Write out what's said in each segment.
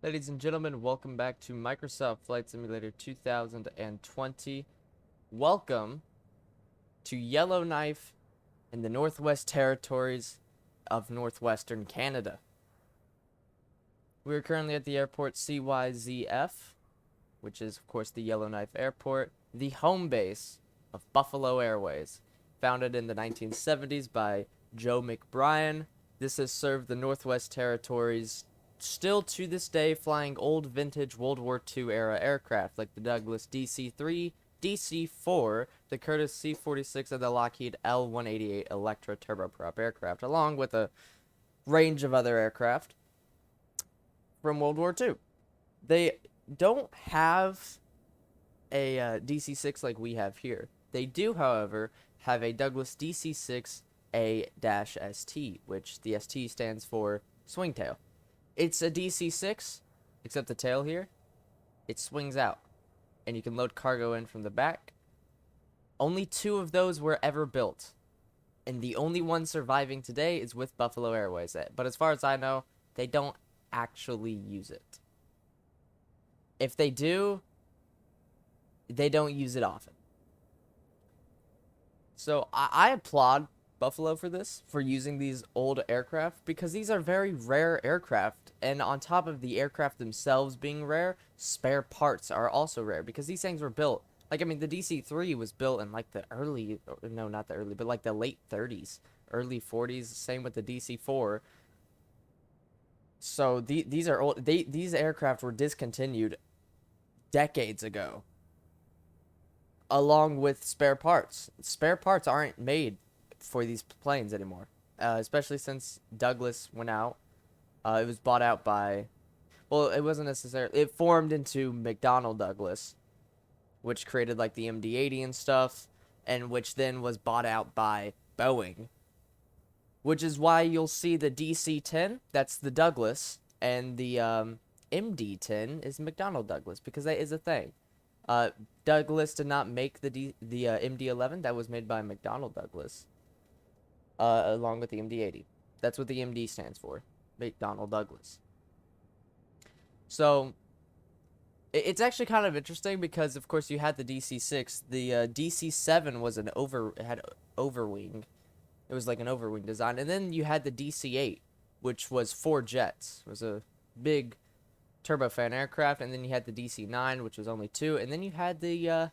Ladies and gentlemen, welcome back to Microsoft Flight Simulator 2020. Welcome to Yellowknife in the Northwest Territories of Northwestern Canada. We are currently at the airport CYZF, which is, of course, the Yellowknife Airport, the home base of Buffalo Airways, founded in the 1970s by Joe McBrien. This has served the Northwest Territories still to this day, flying old vintage World War II era aircraft like the Douglas DC-3, DC-4, the Curtiss C-46, and the Lockheed L-188 Electra turboprop aircraft, along with a range of other aircraft from World War II. They don't have a DC-6 like we have here. They do, however, have a Douglas DC-6 A-ST, which the ST stands for swingtail. It's a DC-6, except the tail here, it swings out, and you can load cargo in from the back. Only 2 of those were ever built, and the only one surviving today is with Buffalo Airways. But as far as I know, they don't actually use it. If they do, they don't use it often. So I applaud Buffalo for this, for using these old aircraft, because these are very rare aircraft, and on top of the aircraft themselves being rare, spare parts are also rare, because these things were built, like, I mean, the DC-3 was built in, like, the early, no, not the early, but, like, the late 30s, early 40s, same with the DC-4, so these are old, these aircraft were discontinued decades ago, along with spare parts. Spare parts aren't made for these planes anymore, especially since Douglas went out. It was bought out by, well, it wasn't necessarily, it formed into McDonnell Douglas, which created like the MD-80 and stuff, and which then was bought out by Boeing, which is why you'll see the DC-10, that's the Douglas, and the MD-10 is McDonnell Douglas, because that is a thing. Douglas did not make the MD-11, that was made by McDonnell Douglas. Along with the MD-80. That's what the MD stands for, McDonnell Douglas. So, it's actually kind of interesting because, of course, you had the DC-6. The DC-7 was had overwing. It was like an overwing design. And then you had the DC-8, which was 4 jets. It was a big turbofan aircraft. And then you had the DC-9, which was only 2. And then you had the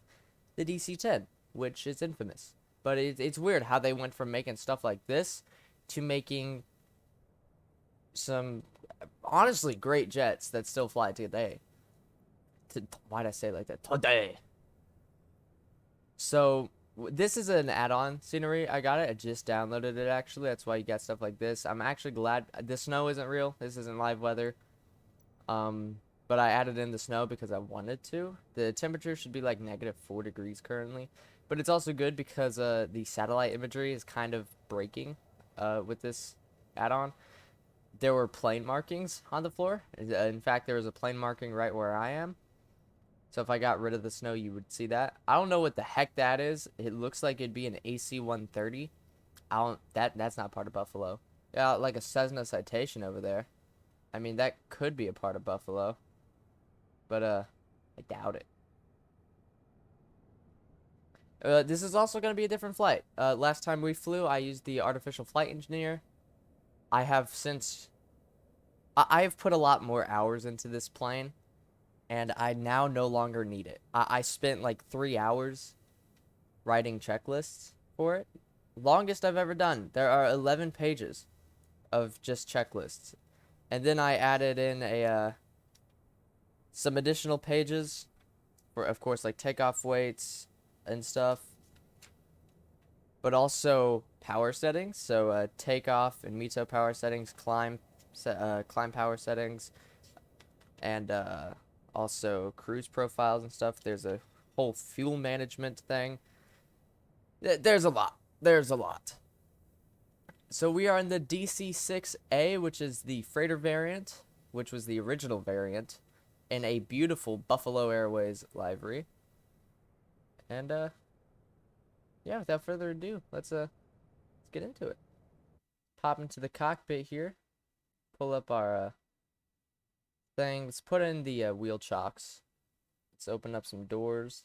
DC-10, which is infamous. But it's weird how they went from making stuff like this to making some honestly great jets that still fly today. Why'd I say it like that? Today. So this is an add-on scenery. I got it. I just downloaded it, actually. That's why you got stuff like this. I'm actually glad the snow isn't real. This isn't live weather. But I added in the snow because I wanted to. The temperature should be like -4 degrees currently. But it's also good because the satellite imagery is kind of breaking with this add-on. There were plane markings on the floor. In fact, there was a plane marking right where I am. So if I got rid of the snow, you would see that. I don't know what the heck that is. It looks like it'd be an AC-130. That's not part of Buffalo. Yeah, like a Cessna Citation over there. I mean, that could be a part of Buffalo. But I doubt it. This is also going to be a different flight. Last time we flew, I used the artificial flight engineer. I have put a lot more hours into this plane, and I now no longer need it. I spent like 3 hours writing checklists for it. Longest I've ever done. There are 11 pages of just checklists. And then I added in some additional pages for, of course, like takeoff weights and stuff, but also power settings. So takeoff and METO power settings, climb power settings, and also cruise profiles and stuff. There's a whole fuel management thing. There's a lot. There's a lot. So we are in the DC-6A, which is the freighter variant, which was the original variant, in a beautiful Buffalo Airways livery. And yeah, without further ado, let's get into it. Pop into the cockpit here. Pull up our thing. Let's put in the wheel chocks. Let's open up some doors.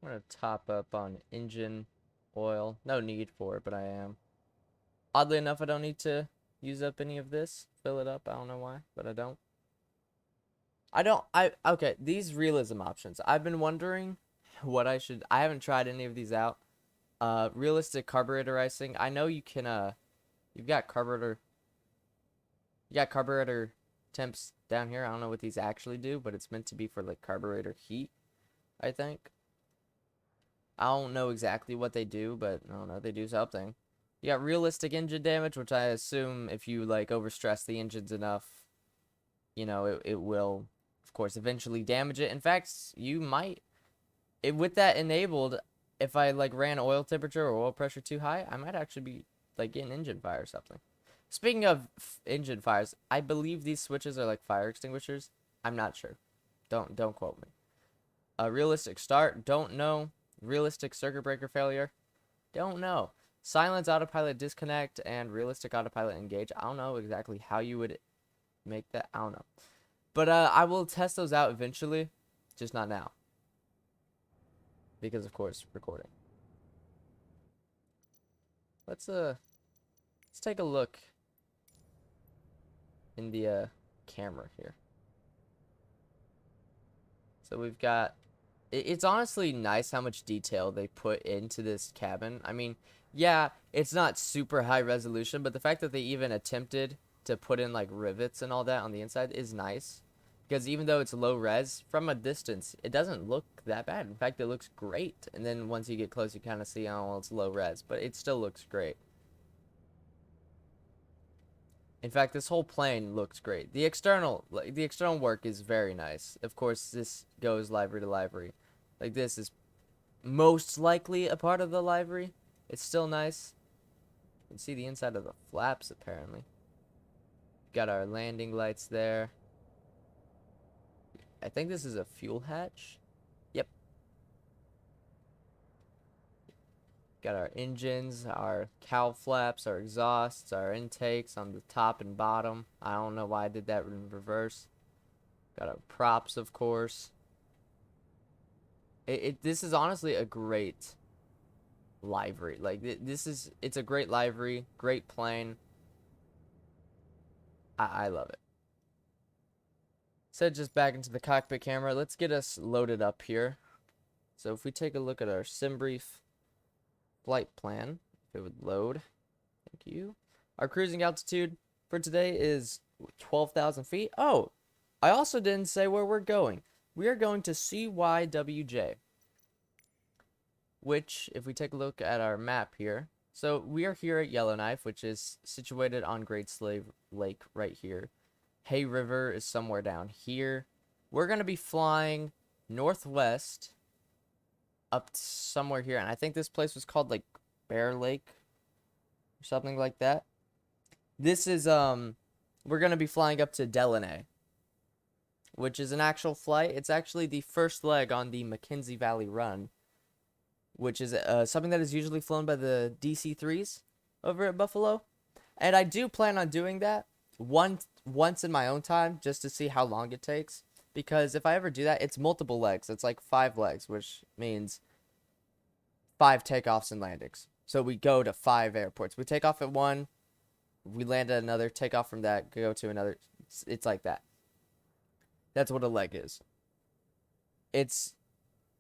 I'm gonna top up on engine oil. No need for it, but I am. Oddly enough, I don't need to use up any of this. Fill it up. I don't know why, but I don't. Okay, these realism options. I've been wondering what I haven't tried any of these out. Realistic carburetor icing. I know you can, you've got carburetor temps down here. I don't know what these actually do, but it's meant to be for like carburetor heat, I think. I don't know exactly what they do, but I don't know, they do something. You got realistic engine damage, which I assume if you like overstress the engines enough, you know, it will, of course, eventually damage it. In fact, you might, with that enabled, if I like ran oil temperature or oil pressure too high, I might actually be like getting engine fire or something. Speaking of engine fires, I believe these switches are like fire extinguishers. I'm not sure. Don't quote me. Realistic start, don't know. Realistic circuit breaker failure, don't know. Silence autopilot disconnect and realistic autopilot engage. I don't know exactly how you would make that. I don't know. But I will test those out eventually, just not now. Because of course, recording. Let's take a look in the camera here. So we've got, it's honestly nice how much detail they put into this cabin. I mean, yeah, it's not super high resolution, but the fact that they even attempted to put in like rivets and all that on the inside is nice. Because even though it's low res, from a distance, it doesn't look that bad. In fact, it looks great. And then once you get close, you kind of see, oh, well, it's low res, but it still looks great. In fact, this whole plane looks great. The external work is very nice. Of course, this goes livery to livery. Like, this is most likely a part of the livery. It's still nice. You can see the inside of the flaps, apparently. Got our landing lights there. I think this is a fuel hatch. Yep. Got our engines, our cowl flaps, our exhausts, our intakes on the top and bottom. I don't know why I did that in reverse. Got our props, of course. This is honestly a great livery. Like, it's a great livery, great plane. I love it. So just back into the cockpit camera, let's get us loaded up here. So if we take a look at our SimBrief flight plan, if it would load, thank you. Our cruising altitude for today is 12,000 feet. Oh, I also didn't say where we're going. We are going to CYWJ, which, if we take a look at our map here, so we are here at Yellowknife, which is situated on Great Slave Lake right here. Hay River is somewhere down here. We're going to be flying northwest up somewhere here, and I think this place was called like Bear Lake or something like that. This is we're going to be flying up to Deline, which is an actual flight. It's actually the first leg on the McKenzie Valley Run, which is something that is usually flown by the DC-3s over at Buffalo. And I do plan on doing that once in my own time, just to see how long it takes. Because if I ever do that, it's multiple legs. It's like 5 legs, which means 5 takeoffs and landings. So we go to 5 airports. We take off at one, we land at another, take off from that, go to another. It's like that. That's what a leg is.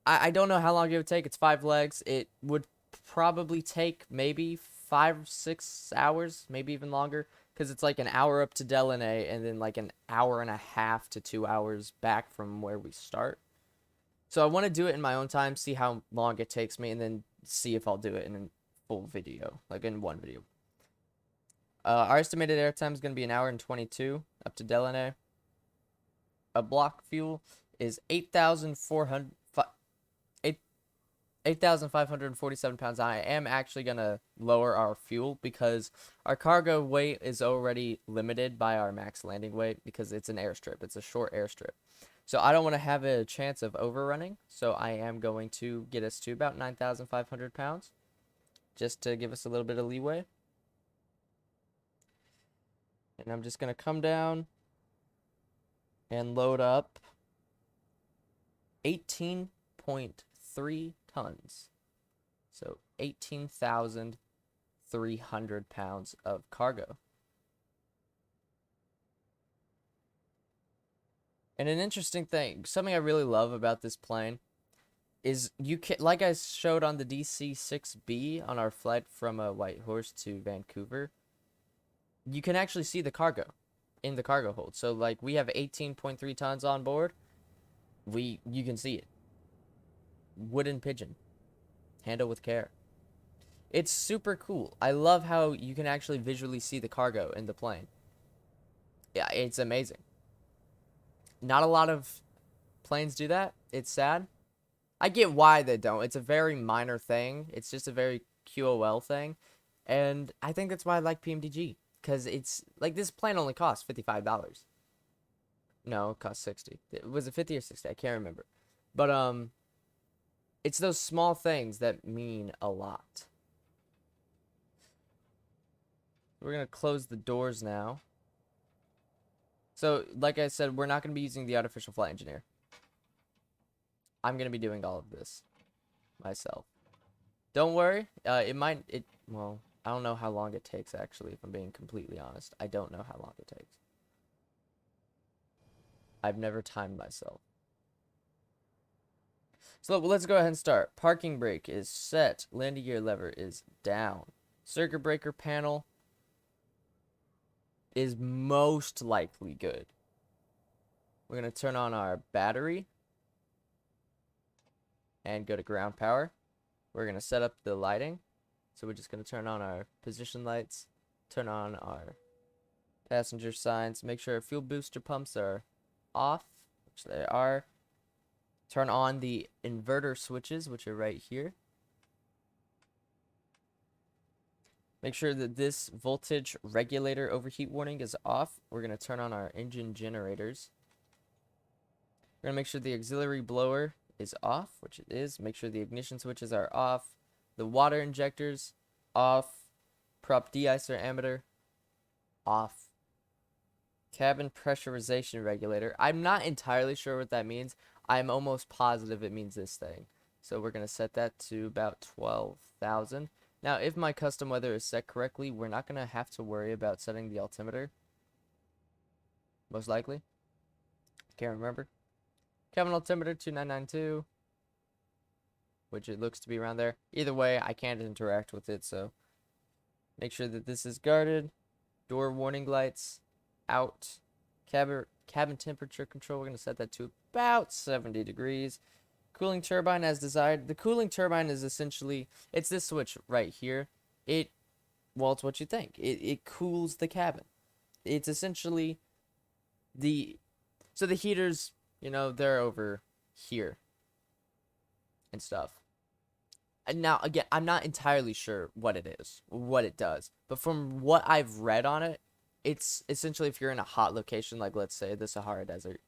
I don't know how long it would take. It's 5 legs. It would probably take maybe 5-6 hours, maybe even longer, because it's like an hour up to Deline and then like an hour and a half to 2 hours back from where we start. So I want to do it in my own time, see how long it takes me, and then see if I'll do it in a full video, like in one video. Our estimated airtime is going to be 1 hour and 22 up to Deline. A block fuel is 8,400. 8,547 pounds. I am actually going to lower our fuel because our cargo weight is already limited by our max landing weight because it's an airstrip. It's a short airstrip. So I don't want to have a chance of overrunning. So I am going to get us to about 9,500 pounds just to give us a little bit of leeway. And I'm just going to come down and load up 18.3 tons. So 18,300 pounds of cargo. And an interesting thing, something I really love about this plane is you can, like I showed on the DC-6B on our flight from Whitehorse to Vancouver, you can actually see the cargo in the cargo hold. So like we have 18.3 tons on board. You can see it. Wooden pigeon. Handle with care. It's super cool. I love how you can actually visually see the cargo in the plane. Yeah, it's amazing. Not a lot of planes do that. It's sad. I get why they don't. It's a very minor thing. It's just a very QOL thing. And I think that's why I like PMDG. Because it's, like, this plane only costs $55. No, it cost 60. Was it 50 or 60? I can't remember. But, it's those small things that mean a lot. We're going to close the doors now. So, like I said, we're not going to be using the artificial flight engineer. I'm going to be doing all of this myself. Don't worry. Well, I don't know how long it takes, actually, if I'm being completely honest. I don't know how long it takes. I've never timed myself. So let's go ahead and start. Parking brake is set. Landing gear lever is down. Circuit breaker panel is most likely good. We're going to turn on our battery and go to ground power. We're going to set up the lighting. So we're just going to turn on our position lights, turn on our passenger signs, make sure our fuel booster pumps are off, which they are. Turn on the inverter switches, which are right here. Make sure that this voltage regulator overheat warning is off. We're going to turn on our engine generators. We're going to make sure the auxiliary blower is off, which it is. Make sure the ignition switches are off. The water injectors off. Prop de-icer ammeter off. Cabin pressurization regulator. I'm not entirely sure what that means. I'm almost positive it means this thing. So we're going to set that to about 12,000. Now, if my custom weather is set correctly, we're not going to have to worry about setting the altimeter. Most likely. Can't remember. Cabin altimeter 2992. Which it looks to be around there. Either way, I can't interact with it, so make sure that this is guarded. Door warning lights out. Cabin temperature control, we're going to set that to about 70 degrees. Cooling turbine as desired. The cooling turbine is essentially, it's this switch right here. Well, it's what you think. It cools the cabin. It's essentially so the heaters, they're over here and stuff. And now, again, I'm not entirely sure what it is, what it does. But from what I've read on it, it's essentially if you're in a hot location, like let's say the Sahara Desert,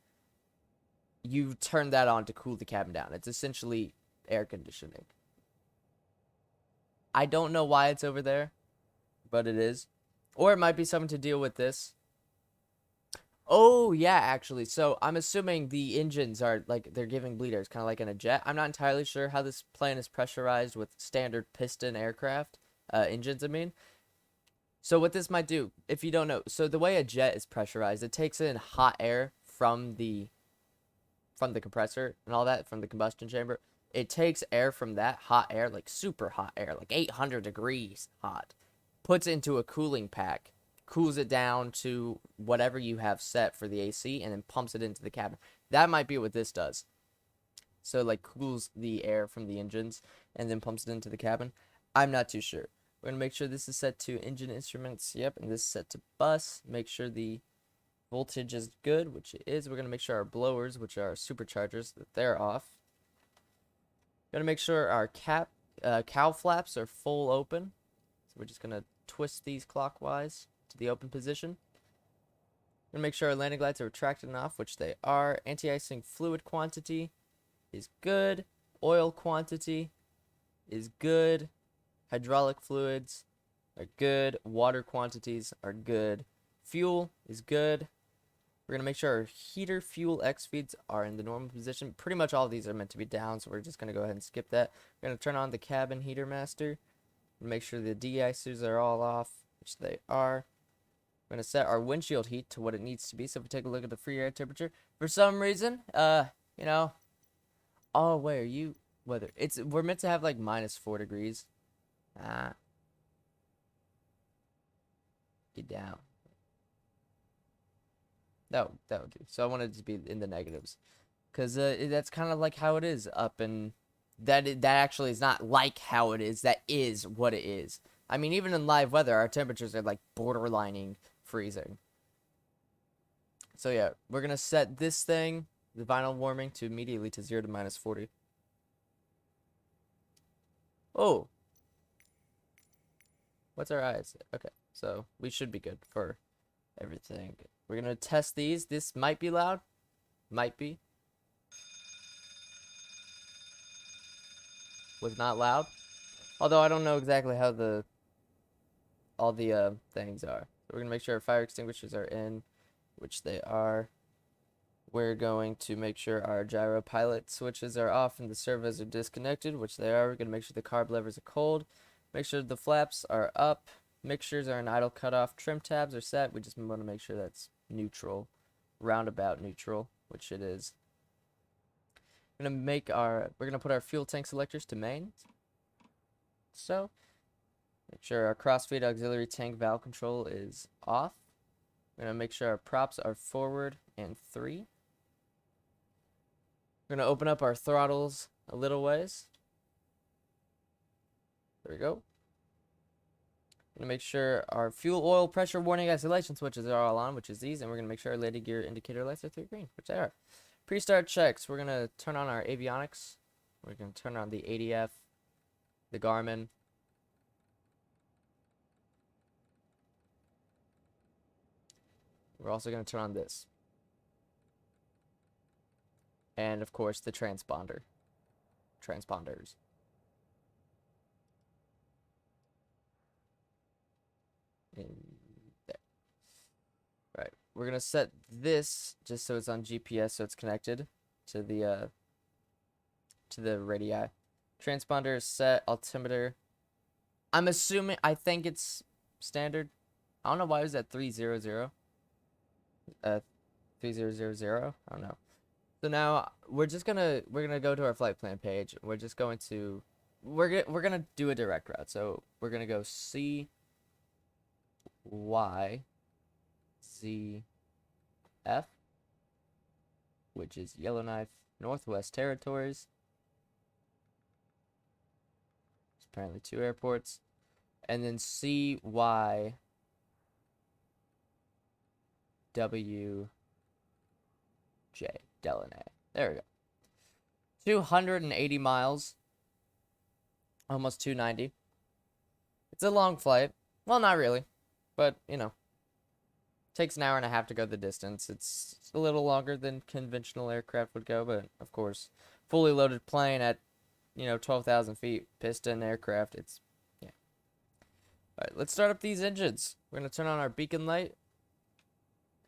you turn that on to cool the cabin down. It's essentially air conditioning. I don't know why it's over there, but it is. Or it might be something to deal with this. Oh, yeah, actually. So I'm assuming the engines are, like, they're giving bleeders, kind of like in a jet. I'm not entirely sure how this plane is pressurized with standard piston aircraft, engines, I mean. So what this might do, if you don't know, so the way a jet is pressurized, it takes in hot air from the compressor and all that, from the combustion chamber. It takes air from that hot air, like super hot air, like 800 degrees hot, puts it into a cooling pack, cools it down to whatever you have set for the AC, and then pumps it into the cabin. That might be what this does. So, like, cools the air from the engines and then pumps it into the cabin. I'm not too sure. We're going to make sure this is set to engine instruments. Yep, and this is set to bus. Make sure the voltage is good, which it is. We're going to make sure our blowers, which are our superchargers, that they're off. Gotta make sure our cow flaps are full open. So we're just gonna twist these clockwise to the open position. Gonna make sure our landing lights are retracted enough, which they are. Anti-icing fluid quantity is good. Oil quantity is good. Hydraulic fluids are good. Water quantities are good. Fuel is good. We're going to make sure our heater fuel X feeds are in the normal position. Pretty much all of these are meant to be down, so we're just going to go ahead and skip that. We're going to turn on the cabin heater master. Make sure the de-icers are all off, which they are. We're going to set our windshield heat to what it needs to be. So if we take a look at the free air temperature, for some reason, you know, oh, wait, are you, weather? We're meant to have like -4 degrees. Get down. That would do. So I wanted it to be in the negatives, because that's kind of like how it is up in that actually is not like how it is. That is what it is. I mean, even in live weather, our temperatures are like borderlining freezing. So yeah, we're gonna set this thing, the vinyl warming, to immediately to 0 to -40. Oh, what's our eyes? Okay, so we should be good for everything. We're gonna test these. This might be loud. Might be. Was not loud. Although I don't know exactly how all the things are. So we're gonna make sure our fire extinguishers are in, which they are. We're going to make sure our gyro pilot switches are off and the servos are disconnected, which they are. We're gonna make sure the carb levers are cold. Make sure the flaps are up. Mixtures are in idle cutoff. Trim tabs are set. We just want to make sure that's neutral, roundabout neutral, which it is. We're gonna put our fuel tank selectors to main. So make sure our crossfeed auxiliary tank valve control is off. We're gonna make sure our props are forward and 3. We're gonna open up our throttles a little ways. There we go. We're gonna make sure our fuel, oil, pressure, warning, isolation switches are all on, which is these, and we're gonna make sure our landing gear indicator lights are 3 green, which they are. Pre-start checks. We're gonna turn on our avionics. We're gonna turn on the ADF, the Garmin. We're also gonna turn on this, and of course the transponders. In there. Right. We're gonna set this just so it's on GPS, so it's connected to the radii. Transponder is set. Altimeter. I'm assuming. I think it's standard. I don't know why it was at 300. 3000. I don't know. So now we're gonna go to our flight plan page. We're just going to we're gonna do a direct route. So we're gonna go CYZF, which is Yellowknife, Northwest Territories. It's apparently 2 airports, and then CYWJ. Deline. There we go. 280 miles. Almost 290. It's a long flight. Well, not really. But, you know. Takes an hour and a half to go the distance. It's a little longer than conventional aircraft would go, but, of course, fully loaded plane at, 12,000 feet, piston aircraft. It's, yeah. Alright, let's start up these engines. We're going to turn on our beacon light.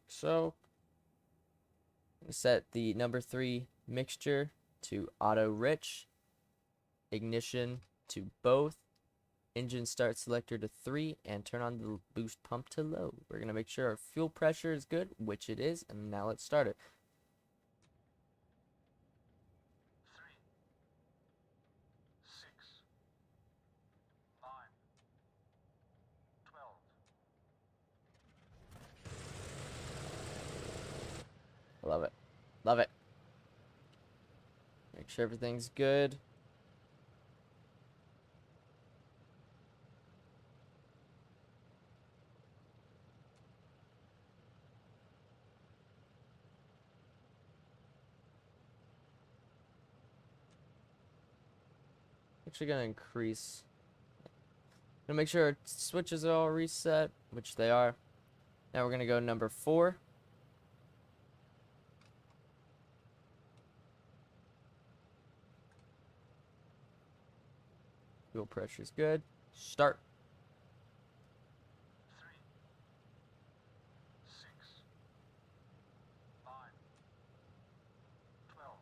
So, set the number 3 mixture to auto rich, ignition to both, engine start selector to 3, and turn on the boost pump to low. We're going to make sure our fuel pressure is good, which it is, and now let's start it. 3, 6, 5, 12. Love it. Love it. Make sure everything's good. actually gonna increase. Gonna make sure our switches are all reset, which they are. Now we're gonna go number 4. Fuel pressure's good. Start. 3, 6, 5, 12.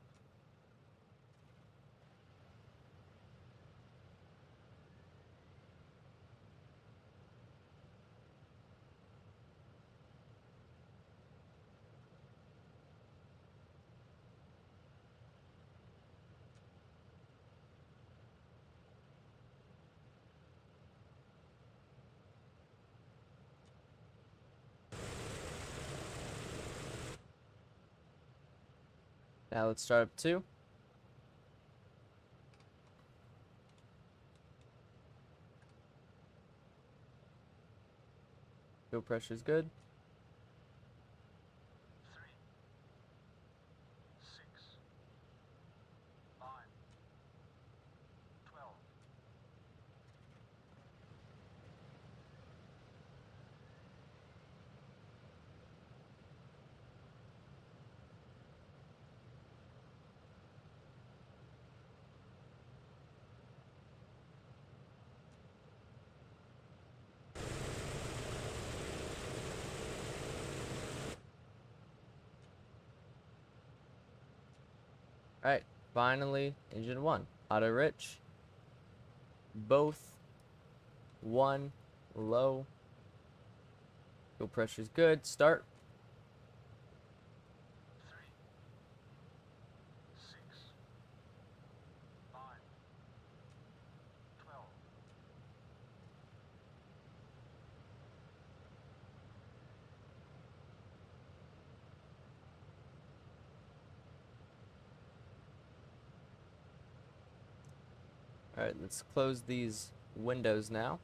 Now let's start up 2. Fuel pressure's good. 3, 6, 5, 12. Alright, finally, engine 1. Auto rich. Both 1 low. Fuel pressure's good. Start. 3, 6, 5, 12. Alright, let's close these windows now.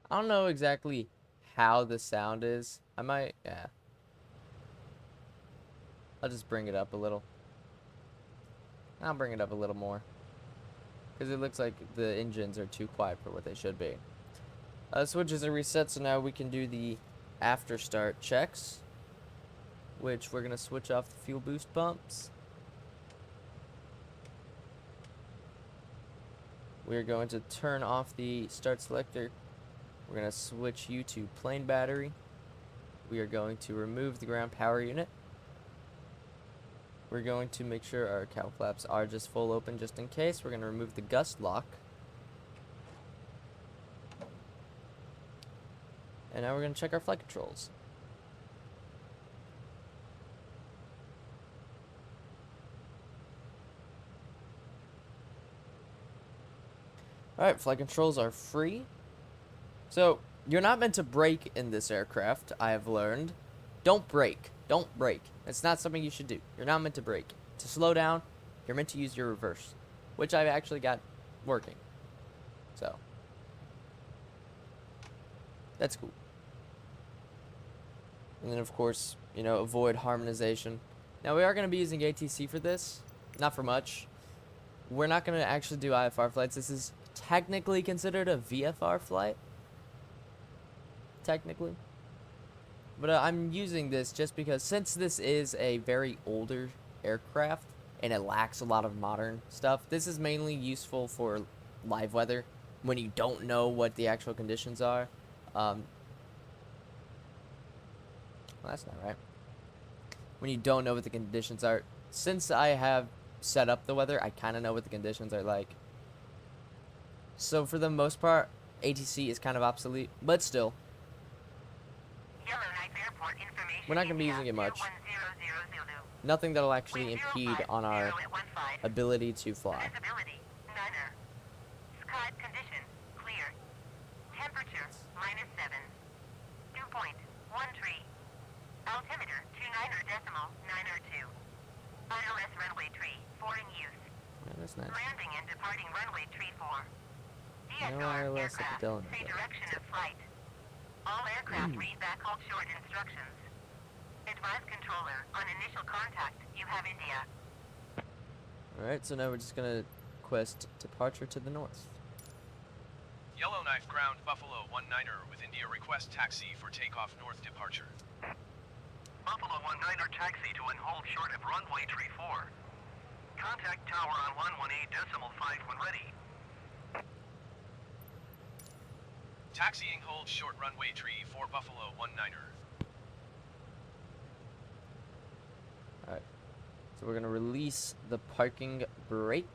I don't know exactly how the sound is. I might, yeah. I'll just bring it up a little. I'll bring it up a little more. Because it looks like the engines are too quiet for what they should be. Switches are reset, so now we can do the after start checks. Which we're going to switch off the fuel boost pumps. We're going to turn off the start selector. We're going to switch you to plane battery. We are going to remove the ground power unit. We're going to make sure our cowl flaps are just full open just in case. We're going to remove the gust lock. And now we're going to check our flight controls. Alright, flight controls are free. So, you're not meant to brake in this aircraft, I have learned. Don't brake. Don't brake. It's not something you should do. You're not meant to brake. To slow down, you're meant to use your reverse, which I've actually got working. So, that's cool. And then, of course, you know, avoid harmonization. Now, we are going to be using ATC for this. Not for much. We're not going to actually do IFR flights. This is technically considered a VFR flight. Technically. But I'm using this just because since this is a very older aircraft and it lacks a lot of modern stuff, this is mainly useful for live weather when you don't know what the actual conditions are. Well, that's not right. When you don't know what the conditions are. Since I have set up the weather, I kind of know what the conditions are like. So for the most part, ATC is kind of obsolete, but still. Yellowknife Airport information. We're not going to be using it much. Nothing that'll actually impede on our ability to fly. Visibility, niner. Sky condition, clear. Temperature, -7. Dew point, 13. Altimeter, 29.902. ILS runway tree, 4 in use. Yeah, that's nice. Landing and departing runway tree 4. No DSR ILS at aircraft, Deline. say direction of flight. aircraft read back hold short instructions. Advise controller, on initial contact, you have India. Alright, so now we're just gonna quest departure to the north. Yellowknife ground Buffalo 19er with India request taxi for takeoff north departure. Buffalo 19er taxi to and hold short of runway 34. Contact tower on 118.5 when ready. Taxiing hold short runway tree for Buffalo 19er. Alright, so we're gonna release the parking brake.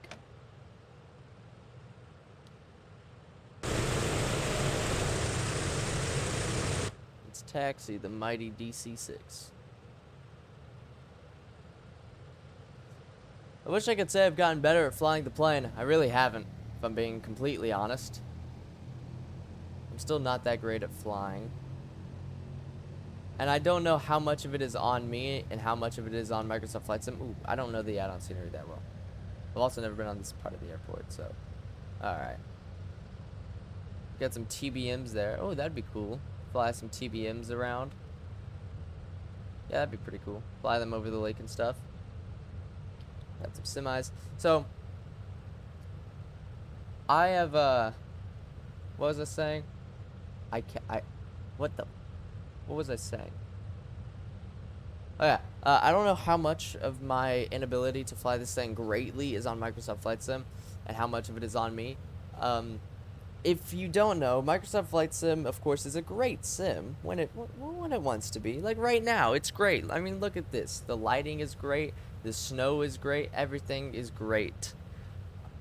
Let's taxi the mighty DC-6. I wish I could say I've gotten better at flying the plane. I really haven't, if I'm being completely honest. I'm still not that great at flying. And I don't know how much of it is on me and how much of it is on Microsoft Flight Sim. Ooh, I don't know the add-on scenery that well. I've also never been on this part of the airport, so. Alright. Got some TBMs there. Oh, that'd be cool. Fly some TBMs around. Yeah, that'd be pretty cool. Fly them over the lake and stuff. Got some semis. So, I have, what was I saying? What was I saying? Oh yeah, I don't know how much of my inability to fly this thing greatly is on Microsoft Flight Sim, and how much of it is on me. If you don't know, Microsoft Flight Sim, of course, is a great sim when it wants to be. Like right now, it's great. I mean, look at this. The lighting is great. The snow is great. Everything is great.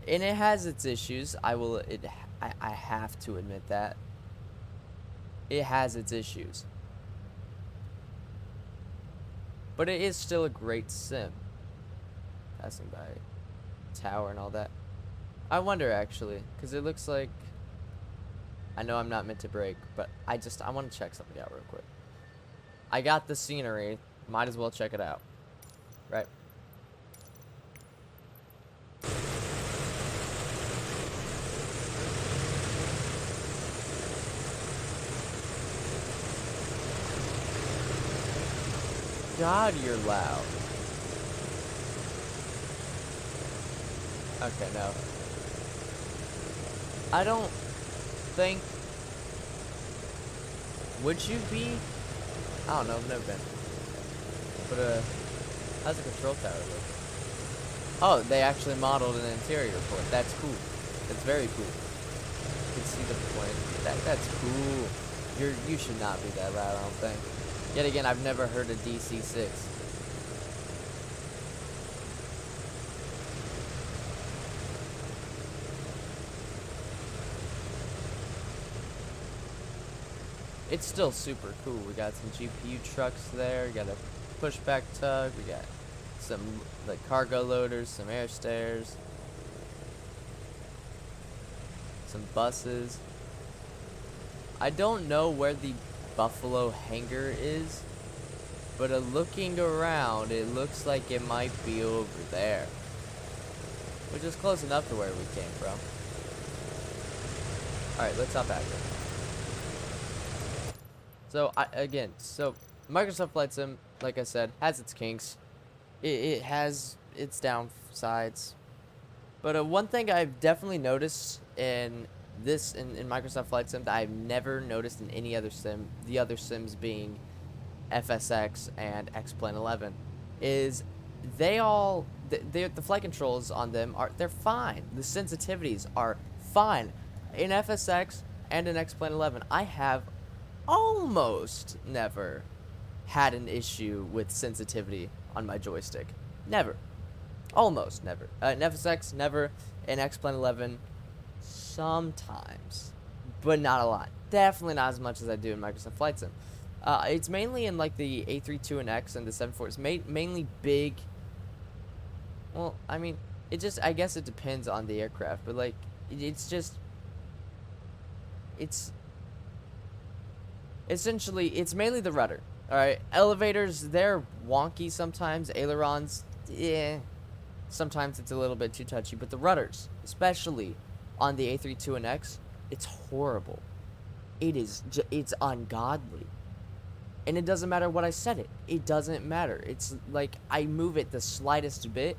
And it has its issues. I have to admit that. It has its issues. But it is still a great sim. Passing by tower and all that. I wonder actually, because it looks like, I know I'm not meant to brake, but I want to check something out real quick. I got the scenery, might as well check it out. Right? God, you're loud. Okay, no. I don't think... Would you be? I don't know, I've never been. But, how's the control tower look? Oh, they actually modeled an interior for it. That's cool. That's very cool. You can see the plane. That's cool. You should not be that loud, I don't think. Yet again, I've never heard a DC-6. It's still super cool. We got some GPU trucks there. We got a pushback tug. We got some like cargo loaders, some air stairs, some buses. I don't know where the Buffalo hangar is, but looking around, it looks like it might be over there, which is close enough to where we came from. Alright, let's hop back here. So, so Microsoft Flight Sim, like I said, has its kinks. It has its downsides. But one thing I've definitely noticed in Microsoft Flight Sim that I've never noticed in any other sim, the other sims being FSX and X-Plane 11, is the flight controls on them they're fine. The sensitivities are fine. In FSX and in X-Plane 11, I have almost never had an issue with sensitivity on my joystick. Never. Almost never. In FSX, never. In X-Plane 11, sometimes, but not a lot. Definitely not as much as I do in Microsoft Flight Sim. It's mainly in like the A32NX and the 74. It's mainly big. Well, I mean, I guess it depends on the aircraft, but like, it's essentially, it's mainly the rudder. Alright, elevators, they're wonky sometimes. Ailerons, sometimes it's a little bit too touchy, but the rudders, especially on the A32NX, it's horrible. it's ungodly. And it doesn't matter what I set it. It doesn't matter. It's like I move it the slightest bit,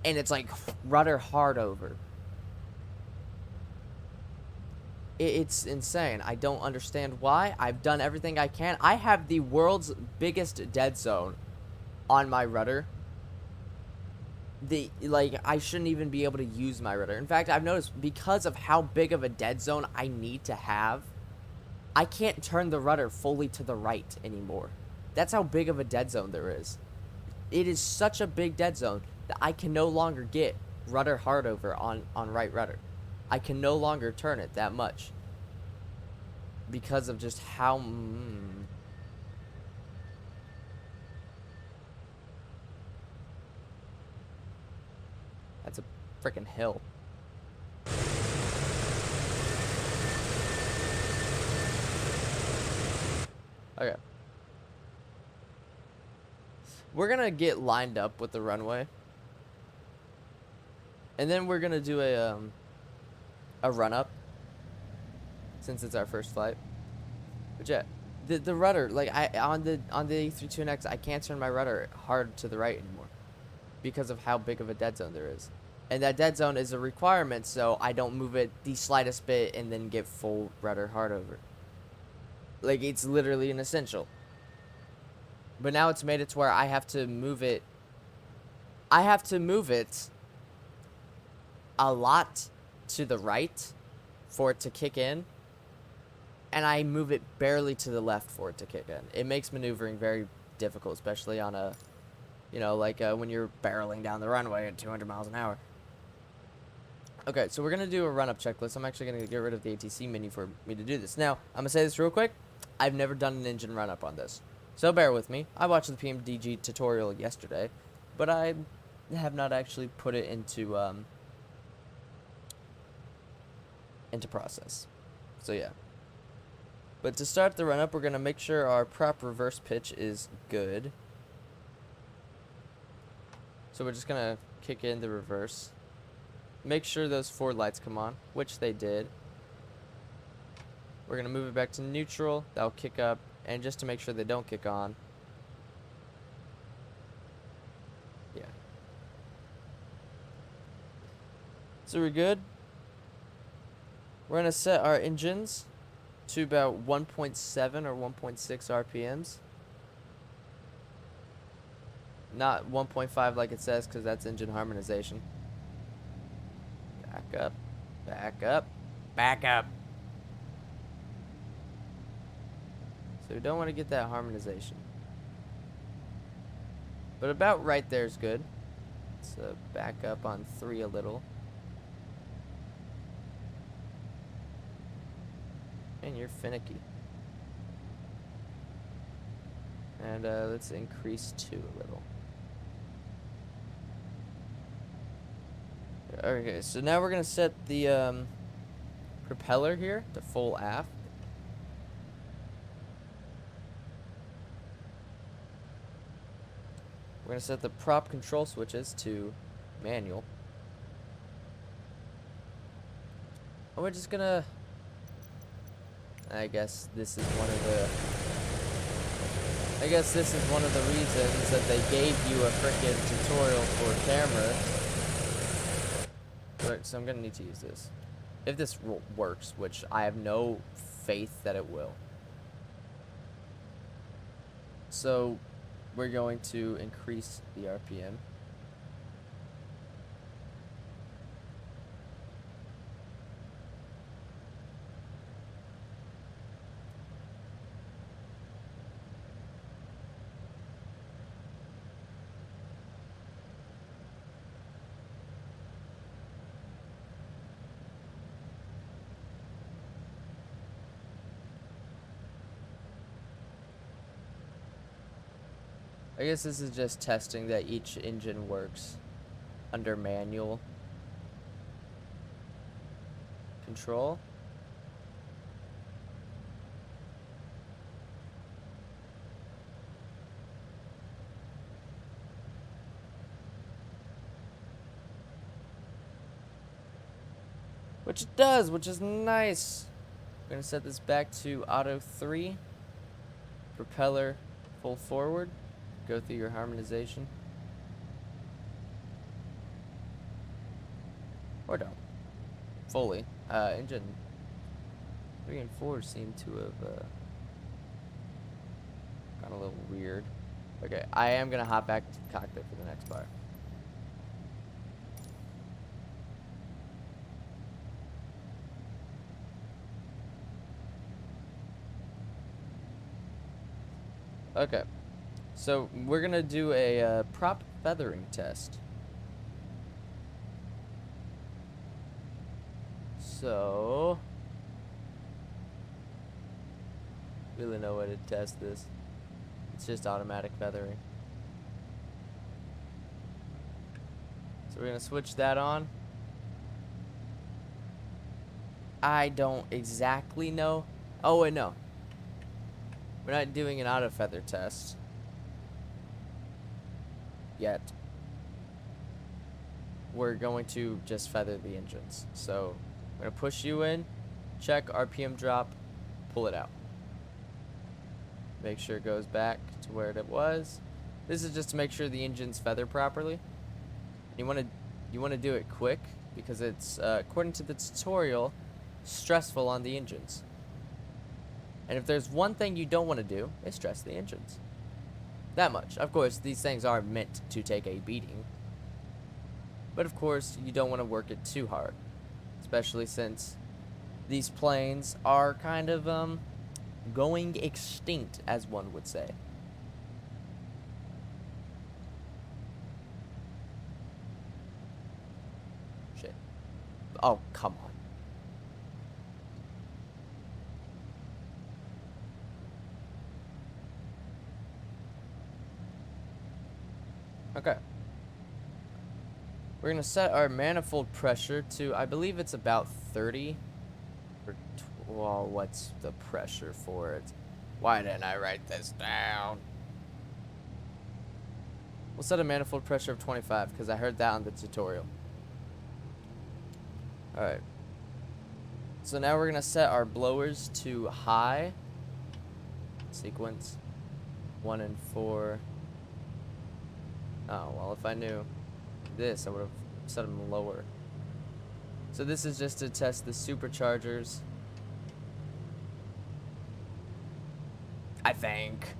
and it's like rudder hard over. It's insane. I don't understand why. I've done everything I can. I have the world's biggest dead zone on my rudder. I shouldn't even be able to use my rudder. In fact, I've noticed because of how big of a dead zone I need to have, I can't turn the rudder fully to the right anymore. That's how big of a dead zone there is. It is such a big dead zone that I can no longer get rudder hard over on right rudder. I can no longer turn it that much because of just how... That's a freaking hill. Okay. We're gonna get lined up with the runway. And then we're gonna do a run up, since it's our first flight. But yeah, the rudder, like on the A32NX, I can't turn my rudder hard to the right anymore because of how big of a dead zone there is. And that dead zone is a requirement, so I don't move it the slightest bit and then get full rudder hard over. Like, it's literally an essential. But now it's made it to where I have to move it. I have to move it a lot to the right for it to kick in, and I move it barely to the left for it to kick in. It makes maneuvering very difficult, especially on a, you know, like when you're barreling down the runway at 200 miles an hour. Okay, so we're going to do a run-up checklist. I'm actually going to get rid of the ATC menu for me to do this. Now, I'm going to say this real quick. I've never done an engine run-up on this, so bear with me. I watched the PMDG tutorial yesterday, but I have not actually put it into process. So yeah. But to start the run-up, we're going to make sure our prop reverse pitch is good. So we're just going to kick in the reverse. Make sure those forward lights come on, which they did. We're going to move it back to neutral. That'll kick up. And just to make sure they don't kick on. Yeah. So we're good. We're going to set our engines to about 1.7 or 1.6 RPMs. Not 1.5 like it says, because that's engine harmonization. Back up, back up, back up. So we don't want to get that harmonization. But about right there is good. So back up on 3 a little. And you're finicky. And let's increase 2 a little. Okay, so now we're going to set the propeller here to full aft. We're going to set the prop control switches to manual. And we're just going to... I guess this is one of the reasons that they gave you a frickin' tutorial for camera. So I'm gonna need to use this. If this works, which I have no faith that it will. So we're going to increase the RPM. I guess this is just testing that each engine works under manual control. Which it does, which is nice. We're gonna set this back to auto 3. Propeller full forward. Go through your harmonization. Or don't. Fully. Engine 3 and 4 seem to have gone a little weird. Okay, I am gonna hop back to the cockpit for the next part. Okay, so we're gonna do a prop feathering test. So, really know way to test this. It's just automatic feathering. So we're gonna switch that on. I don't exactly know. Oh wait, no. We're not doing an auto feather test yet. We're going to just feather the engines. So I'm gonna push you in, check RPM drop, pull it out. Make sure it goes back to where it was. This is just to make sure the engine's feathered properly. You want to do it quick because it's according to the tutorial, stressful on the engines. And if there's one thing you don't want to do, it's stress the engines. That much. Of course, these things are meant to take a beating. But of course, you don't want to work it too hard. Especially since these planes are kind of going extinct, as one would say. Shit. Oh, come on. Okay. We're going to set our manifold pressure to, I believe it's about 30. Well, what's the pressure for it? Why didn't I write this down? We'll set a manifold pressure of 25 because I heard that on the tutorial. Alright. So now we're going to set our blowers to high. Sequence 1 and 4. Oh, well, if I knew this, I would have set them lower. So this is just to test the superchargers. I think.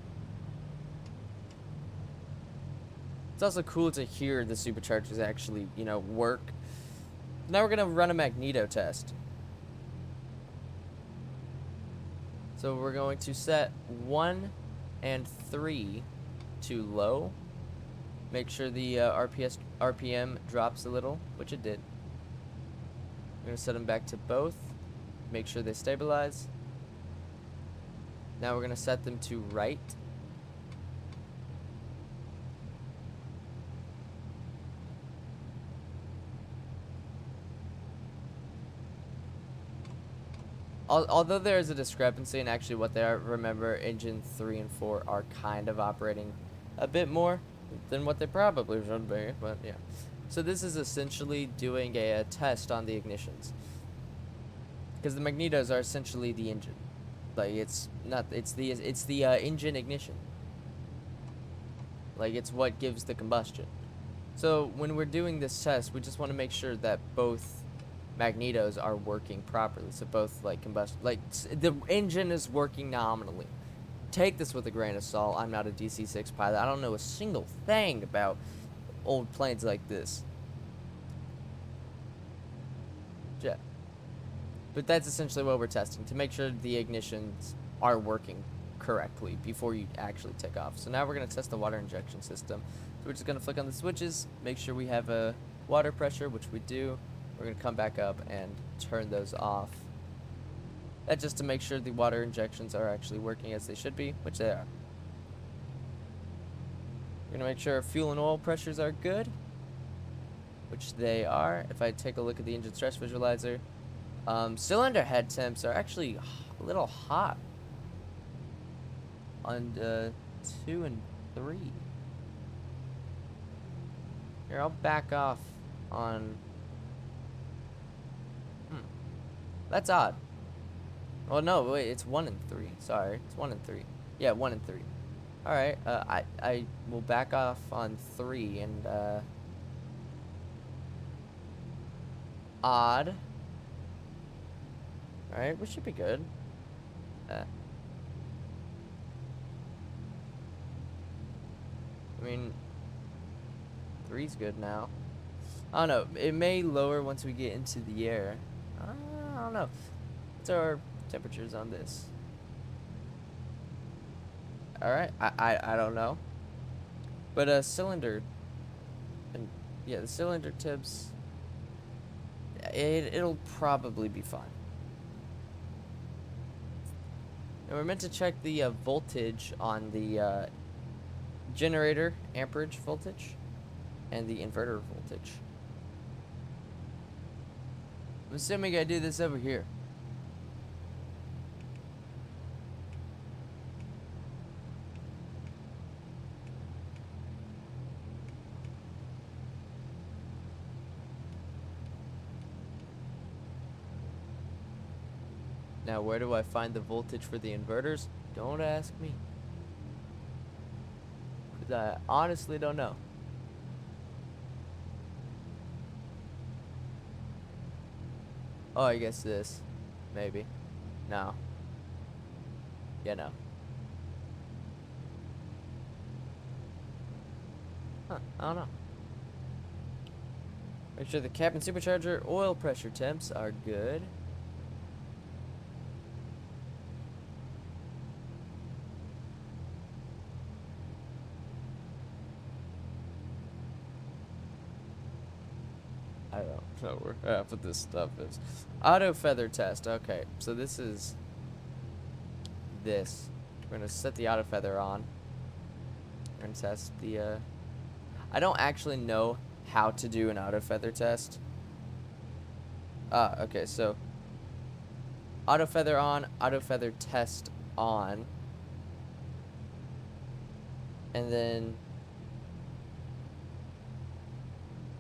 It's also cool to hear the superchargers actually, you know, work. Now we're going to run a magneto test. So we're going to set 1 and 3 to low. Make sure the RPM drops a little, which it did. We're going to set them back to both. Make sure they stabilize. Now we're going to set them to right. Although there is a discrepancy in actually what they are, remember engine 3 and 4 are kind of operating a bit more than what they probably should be, but yeah. So this is essentially doing a test on the ignitions. Because the magnetos are essentially the engine. Like it's the engine ignition. Like it's what gives the combustion. So when we're doing this test, we just want to make sure that both magnetos are working properly. So both like the engine is working nominally. Take this with a grain of salt. I'm not a DC-6 pilot. I don't know a single thing about old planes like this. Jet. But that's essentially what we're testing, to make sure the ignitions are working correctly before you actually take off. So now we're going to test the water injection system. So we're just going to flick on the switches, make sure we have a water pressure, which we do. We're going to come back up and turn those off. That's just to make sure the water injections are actually working as they should be, which they are. We're going to make sure our fuel and oil pressures are good, which they are. If I take a look at the engine stress visualizer, cylinder head temps are actually a little hot on 2 and 3. Here, I'll back off on... That's odd. Oh no, wait, it's 1 and 3. Sorry, it's 1 and 3. Yeah, 1 and 3. All right, I will back off on 3 and odd. All right, we should be good. I mean, 3's good now. I don't know. It may lower once we get into the air. I don't know. What's our temperatures on this? All right. I don't know. But a cylinder, and yeah, the cylinder tips. It'll probably be fine. And we're meant to check the voltage on the generator amperage voltage and the inverter voltage. I'm assuming I do this over here. Now, where do I find the voltage for the inverters? Don't ask me. 'Cause I honestly don't know. Oh, I guess this. Maybe. No. Yeah, no. Huh, I don't know. Make sure the cabin supercharger oil pressure temps are good. I don't know where half of this stuff is. Auto feather test. Okay, so this is this. We're gonna set the auto feather on. We're gonna test the. I don't actually know how to do an auto feather test. Okay, so auto feather on, auto feather test on, and then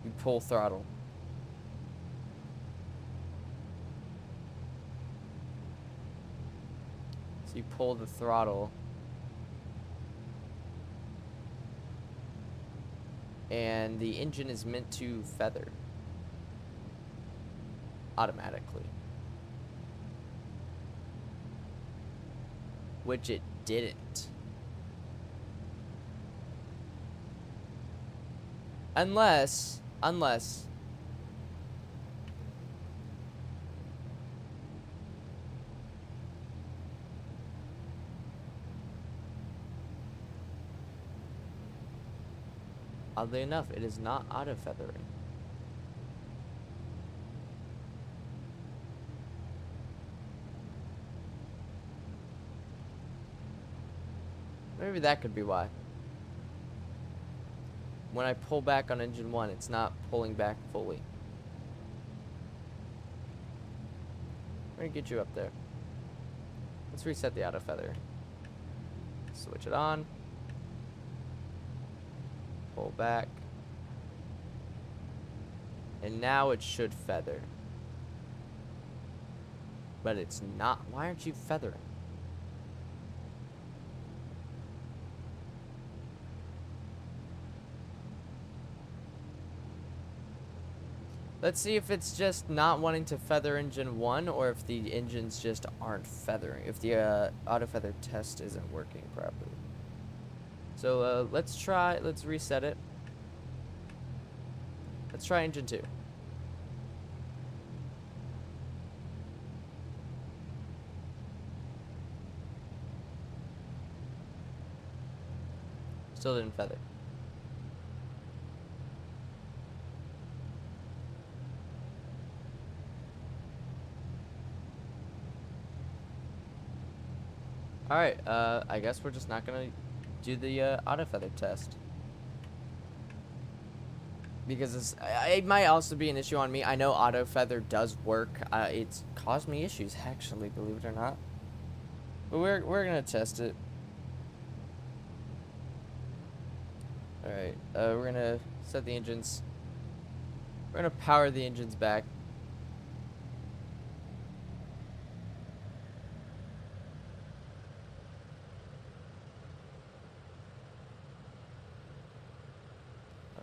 you pull throttle. So you pull the throttle, and the engine is meant to feather automatically, which it didn't. Unless oddly enough, it is not auto feathering. Maybe that could be why. When I pull back on engine 1, it's not pulling back fully. I'm gonna get you up there. Let's reset the auto feather. Switch it on. Pull back. And now it should feather. But it's not. Why aren't you feathering? Let's see if it's just not wanting to feather engine 1 or if the engines just aren't feathering. If the auto feather test isn't working properly. So let's reset it. Let's try engine 2. Still didn't feather. Alright, I guess we're just not gonna do the auto feather test. Because it might also be an issue on me. I know auto feather does work. It's caused me issues, actually, believe it or not. But we're gonna test it. Alright, we're gonna set the engines. We're gonna power the engines back.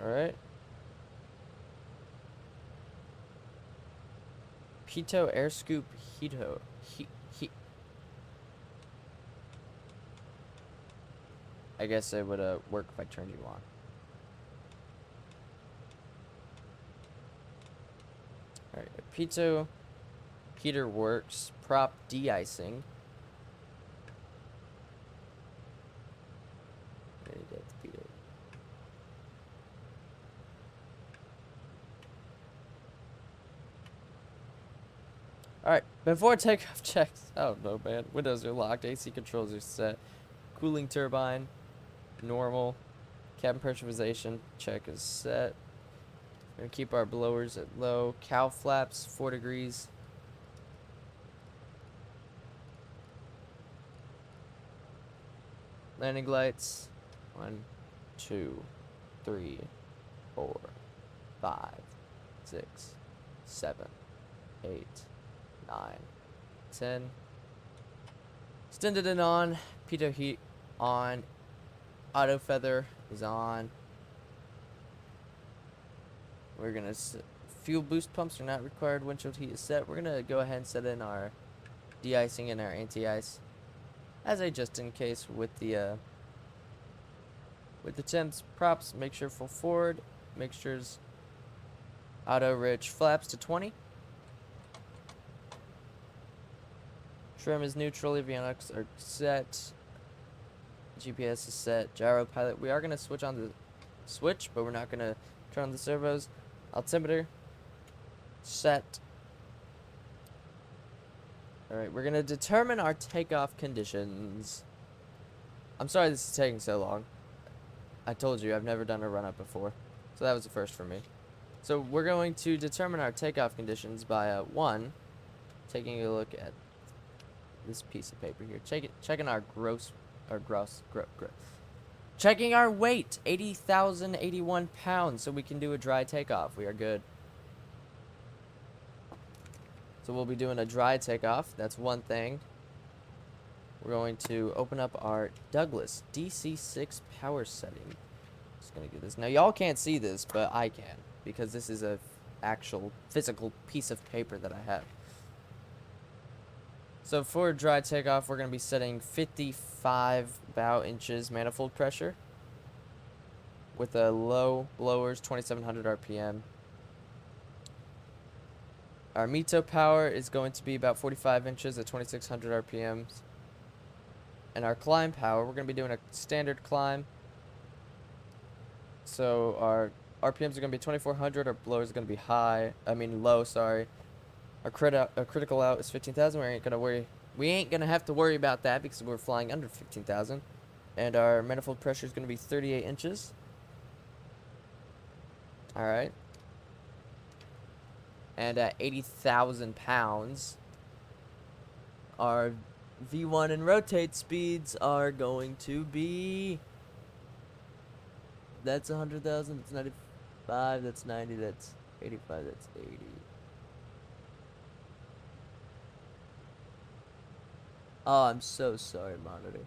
Alright. Pito air scoop Hito. I guess it would work if I turned you on. Alright, Pito heater works. Prop de-icing. Alright, before takeoff checks. Oh no, man. Windows are locked. AC controls are set. Cooling turbine. Normal. Cabin pressurization check is set. We're going to keep our blowers at low. Cow flaps, 4 degrees. Landing lights. 1, 2, 3, 4, 5, 6, 7, 8, 9, 10. Extended and on. Pitot heat on. Auto feather is on. We're gonna fuel boost pumps are not required. Windshield heat is set. We're gonna go ahead and set in our de-icing and our anti-ice as a just in case with the temps. Props, make sure full forward. Mixtures auto rich flaps to 20. Trim is neutral. Avionics are set. GPS is set. Gyro pilot. We are gonna switch on the switch, but we're not gonna turn on the servos. Altimeter set. Alright, we're gonna determine our takeoff conditions. I'm sorry this is taking so long. I told you I've never done a run-up before, so that was the first for me. So we're going to determine our takeoff conditions by one, taking a look at this piece of paper here. Checking our checking our weight, 80,081 pounds, so we can do a dry takeoff. We are good. So we'll be doing a dry takeoff. That's one thing. We're going to open up our Douglas DC-6 power setting. Just gonna do this. Now y'all can't see this, but I can, because this is a actual physical piece of paper that I have. So for dry takeoff, we're going to be setting 55 bow inches manifold pressure with a low blowers, 2700 RPM. Our METO power is going to be about 45 inches at 2600 RPMs. And our climb power, we're going to be doing a standard climb. So our RPMs are going to be 2400, our blowers are going to be low, sorry. Our critical out is 15,000. We ain't gonna have to worry about that because we're flying under 15,000. And our manifold pressure is gonna be 38 inches. All right. And at 80,000 pounds, our V1 and rotate speeds are going to be. That's 100,000. That's 95. That's 90. That's 85. That's 80. Oh, I'm so sorry, monitor.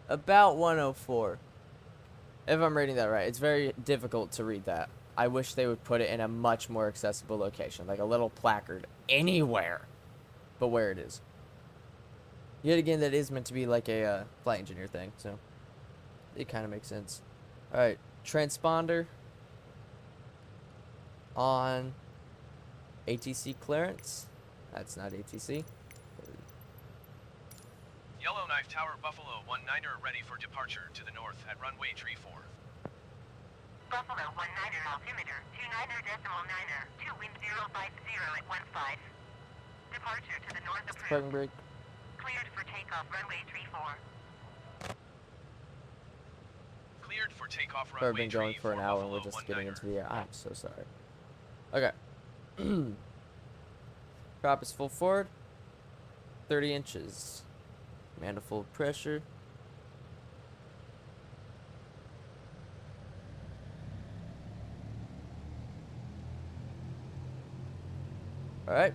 About 104. If I'm reading that right. It's very difficult to read that. I wish they would put it in a much more accessible location. Like a little placard anywhere. But where it is. Yet again, that is meant to be like a flight engineer thing. So, it kind of makes sense. Alright. Transponder. On ATC clearance. That's not ATC. Yellowknife Tower Buffalo 19er ready for departure to the north at runway 34. Buffalo 19er altimeter, 29er.9er, 2 wind 050 at 15. Departure to the north approved. Parking brake. Cleared for takeoff runway 34. Cleared for takeoff We've runway been going 34 for an hour and we're Buffalo just getting 19er. into the air. I'm so sorry. Okay. Prop is full forward. 30 inches. Manifold pressure. Alright.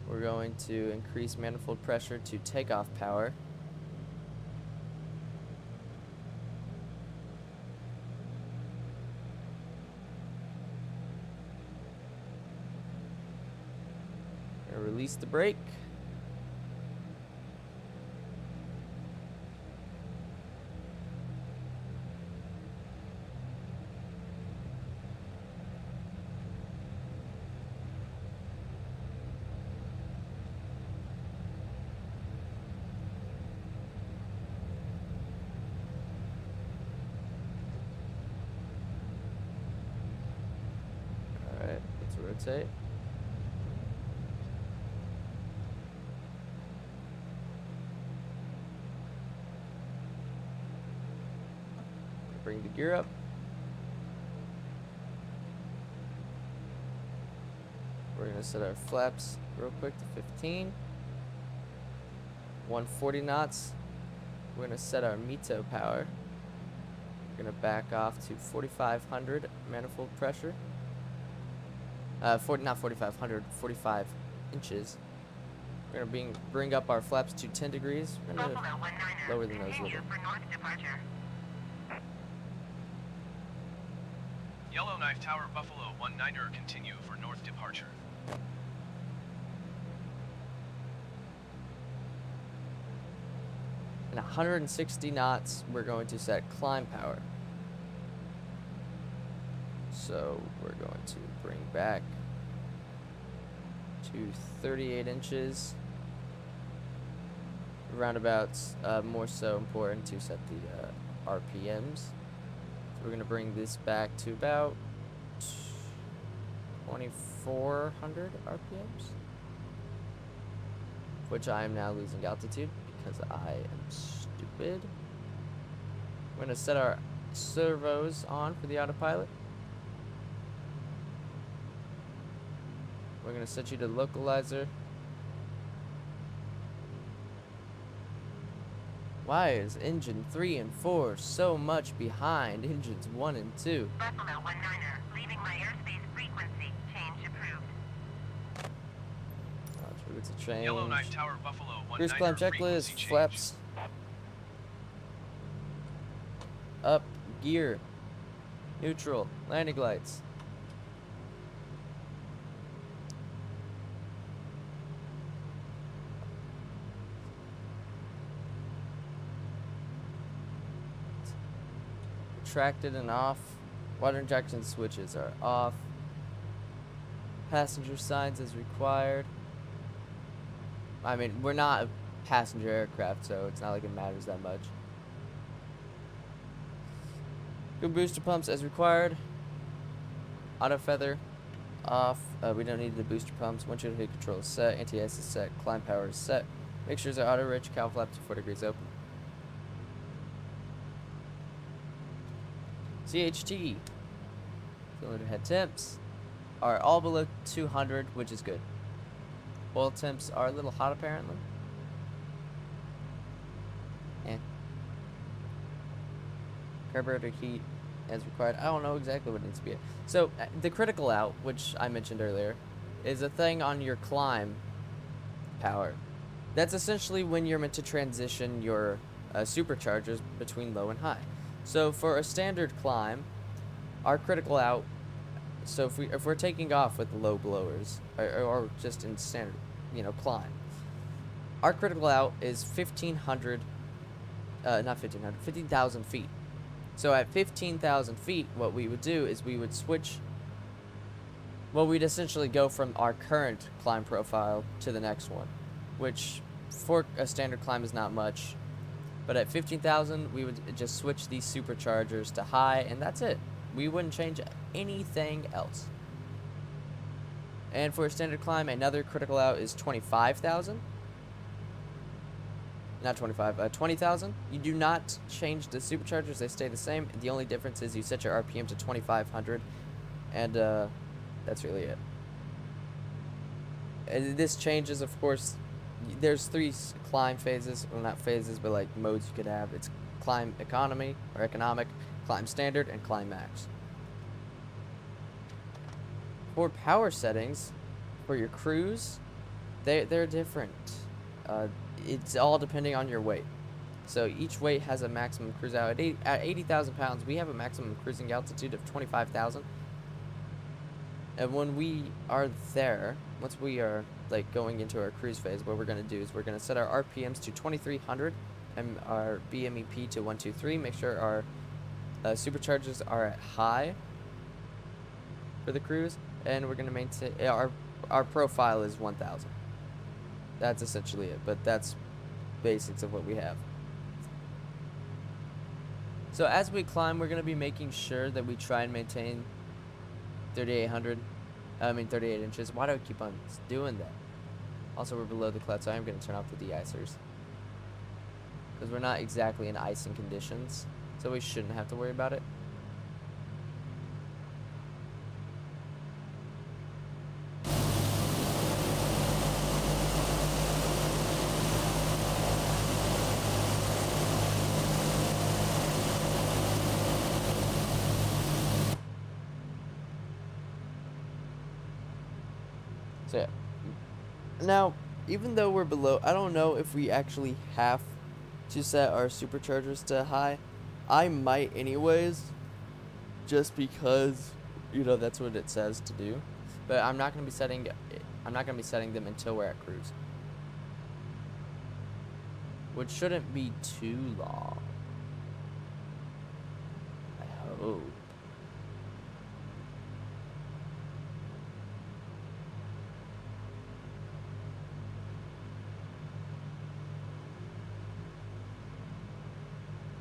We're going to increase manifold pressure to takeoff power. release the brake. Alright, let's rotate. Bring the gear up. We're gonna set our flaps real quick to 15. 140 knots. We're gonna set our METO power. We're gonna back off to 4,500 manifold pressure. Not 4,500, 45 inches. We're gonna bring up our flaps to 10 degrees. We're gonna Buffalo 19er, lower the nose a continue little. for north departure. Yellowknife Tower Buffalo 19er, continue for north departure. And 160 knots, we're going to set climb power. So we're going to bring back to 38 inches. Roundabouts, more so important to set the RPMs. So we're going to bring this back to about 2,400 RPMs. Which I am now losing altitude because I am stupid. We're going to set our servos on for the autopilot. We're going to set you to localizer. Why is engine 3 and 4 so much behind engines 1 and 2? Buffalo 19er, leaving my airspace frequency. Change approved. It's a change. Yellowknife Tower Buffalo 19er, Cruise climb checklist, frequency change. flaps. Up, gear. Neutral, landing lights. Retracted and off. Water injection switches are off. Passenger signs as required. I mean, we're not a passenger aircraft, so it's not like it matters that much. Good booster pumps as required. Auto feather off. We don't need the booster pumps. Windshield heat control is set. Anti-ice is set. Climb power is set. Mixtures are auto rich. Cowl flap to 4 degrees open. CHT. Cylinder head temps are all below 200, which is good. Oil temps are a little hot apparently. Carburetor heat as required. I don't know exactly what needs to be. So the critical out, which I mentioned earlier, is a thing on your climb power. That's essentially when you're meant to transition your superchargers between low and high. So for a standard climb, our critical out, so if we're taking off with the low blowers or just in standard, climb, our critical out is 15,000 feet. So at 15,000 feet, what we would do is we would switch. Well, we'd essentially go from our current climb profile to the next one, which for a standard climb is not much. But at 15,000, we would just switch these superchargers to high, and that's it. We wouldn't change anything else. And for a standard climb, another critical out is 25,000. Not 25, 20,000. You do not change the superchargers, they stay the same. The only difference is you set your RPM to 2,500, and that's really it. And this changes, of course. There's 3 climb phases, well, not phases, but like modes you could have. It's climb economy or economic, climb standard, and climb max. For power settings, for your cruise, they're different. It's all depending on your weight. So each weight has a maximum cruise out. At 80,000 pounds, we have a maximum cruising altitude of 25,000. And when we are there, once we are like going into our cruise phase, what we're going to do is we're going to set our RPMs to 2300 and our BMEP to 123. Make sure our superchargers are at high for the cruise, and we're going to maintain our profile is 1000. That's essentially it, but that's basics of what we have. So as we climb, we're going to be making sure that we try and maintain 38 inches. Why do I keep on doing that? Also, we're below the cloud, so I am going to turn off the de-icers, because we're not exactly in icing conditions, so we shouldn't have to worry about it. So yeah. Now, even though we're below, I don't know if we actually have to set our superchargers to high. I might anyways, just because, you know, that's what it says to do. But I'm not gonna be setting them until we're at cruise, which shouldn't be too long, I hope.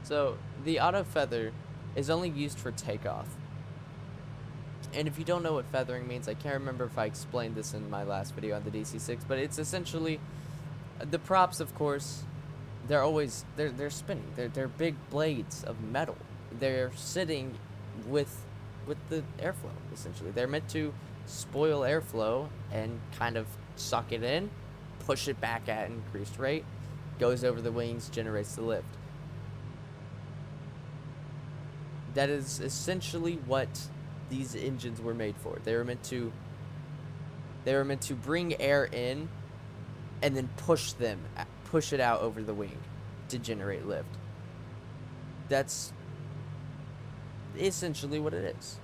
So, the auto feather is only used for takeoff. And if you don't know what feathering means, I can't remember if I explained this in my last video on the DC-6, but it's essentially the props, of course, they're spinning. They're big blades of metal. They're sitting with the airflow, essentially. They're meant to spoil airflow and kind of suck it in, push it back at an increased rate, goes over the wings, generates the lift. That is essentially what these engines were made for. They were meant to bring air in and then push it out over the wing to generate lift. That's essentially what it is.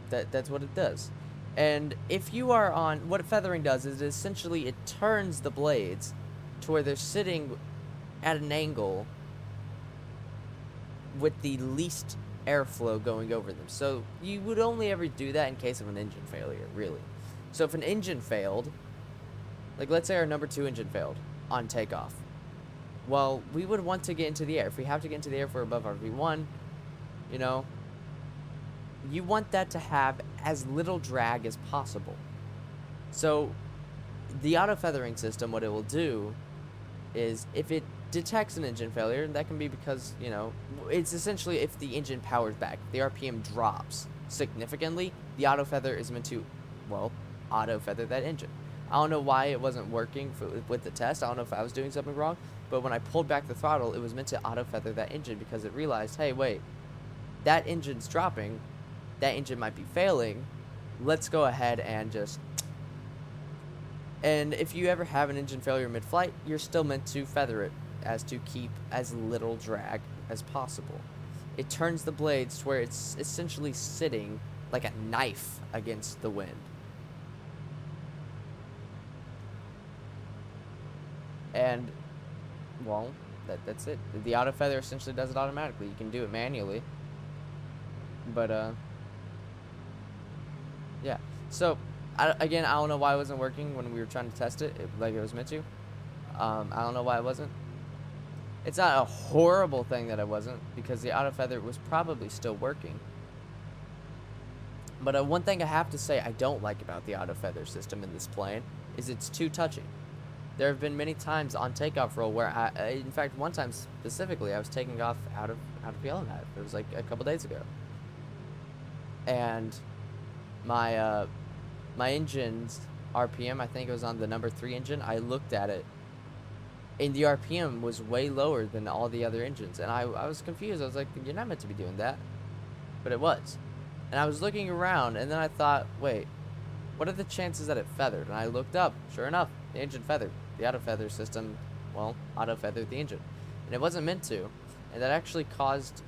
That's what it does. And if you are on, what feathering does is essentially it turns the blades to where they're sitting at an angle with the least airflow going over them. So you would only ever do that in case of an engine failure, really. So if an engine failed, like let's say our number 2 engine failed on takeoff, well, we would want to get into the air. If we have to get into the air for above our V1, you know, you want that to have as little drag as possible. So the auto feathering system, what it will do is if it detects an engine failure, that can be because, you know, it's essentially if the engine powers back, if the RPM drops significantly, the auto feather is meant to, well, auto feather that engine. I don't know why it wasn't working with the test. I don't know if I was doing something wrong, but when I pulled back the throttle, it was meant to auto feather that engine because it realized, hey, wait, that engine's dropping, that engine might be failing, let's go ahead and just... And if you ever have an engine failure mid-flight, you're still meant to feather it as to keep as little drag as possible. It turns the blades to where it's essentially sitting like a knife against the wind. And, well, that's it. The auto feather essentially does it automatically. You can do it manually. But, yeah. So, again, I don't know why it wasn't working when we were trying to test it like it was meant to. I don't know why it wasn't. It's not a horrible thing that it wasn't, because the auto feather was probably still working. But one thing I have to say I don't like about the auto feather system in this plane is it's too touchy. There have been many times on takeoff roll where in fact, one time specifically, I was taking off out of Yellowknife. It was like a couple days ago, and my engine's RPM, I think it was on the number 3 engine. I looked at it, and the RPM was way lower than all the other engines, and I was confused. I was like, you're not meant to be doing that, but it was. And I was looking around, and then I thought, wait, what are the chances that it feathered? And I looked up. Sure enough, the engine feathered. The auto feather system, well, auto feathered the engine, and it wasn't meant to. And that actually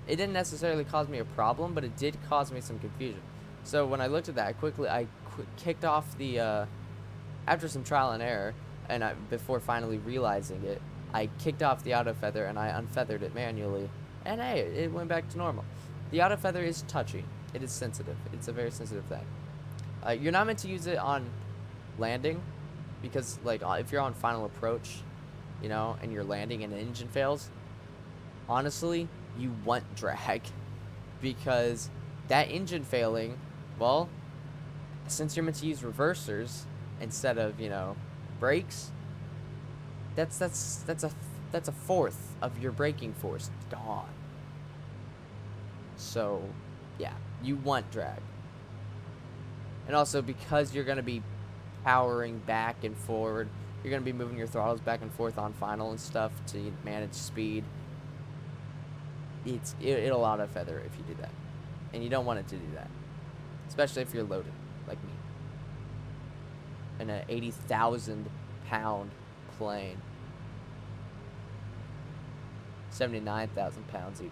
it didn't necessarily cause me a problem, but it did cause me some confusion. So when I looked at that, I kicked off the after some trial and error, and before finally realizing it, I kicked off the auto feather and I unfeathered it manually, and hey, it went back to normal. The auto feather is touchy. It is sensitive. It's a very sensitive thing. You're not meant to use it on landing, because like if you're on final approach, you know, and you're landing and an engine fails, honestly, you want drag, because that engine failing, well, since you're meant to use reversers instead of, you know, brakes, that's a fourth of your braking force gone. So, yeah, you want drag. And also, because you're going to be powering back and forward, you're going to be moving your throttles back and forth on final and stuff to manage speed. It'll auto feather if you do that. And you don't want it to do that. Especially if you're loaded, like me. In an 80,000 pound plane. 79,000 pounds even.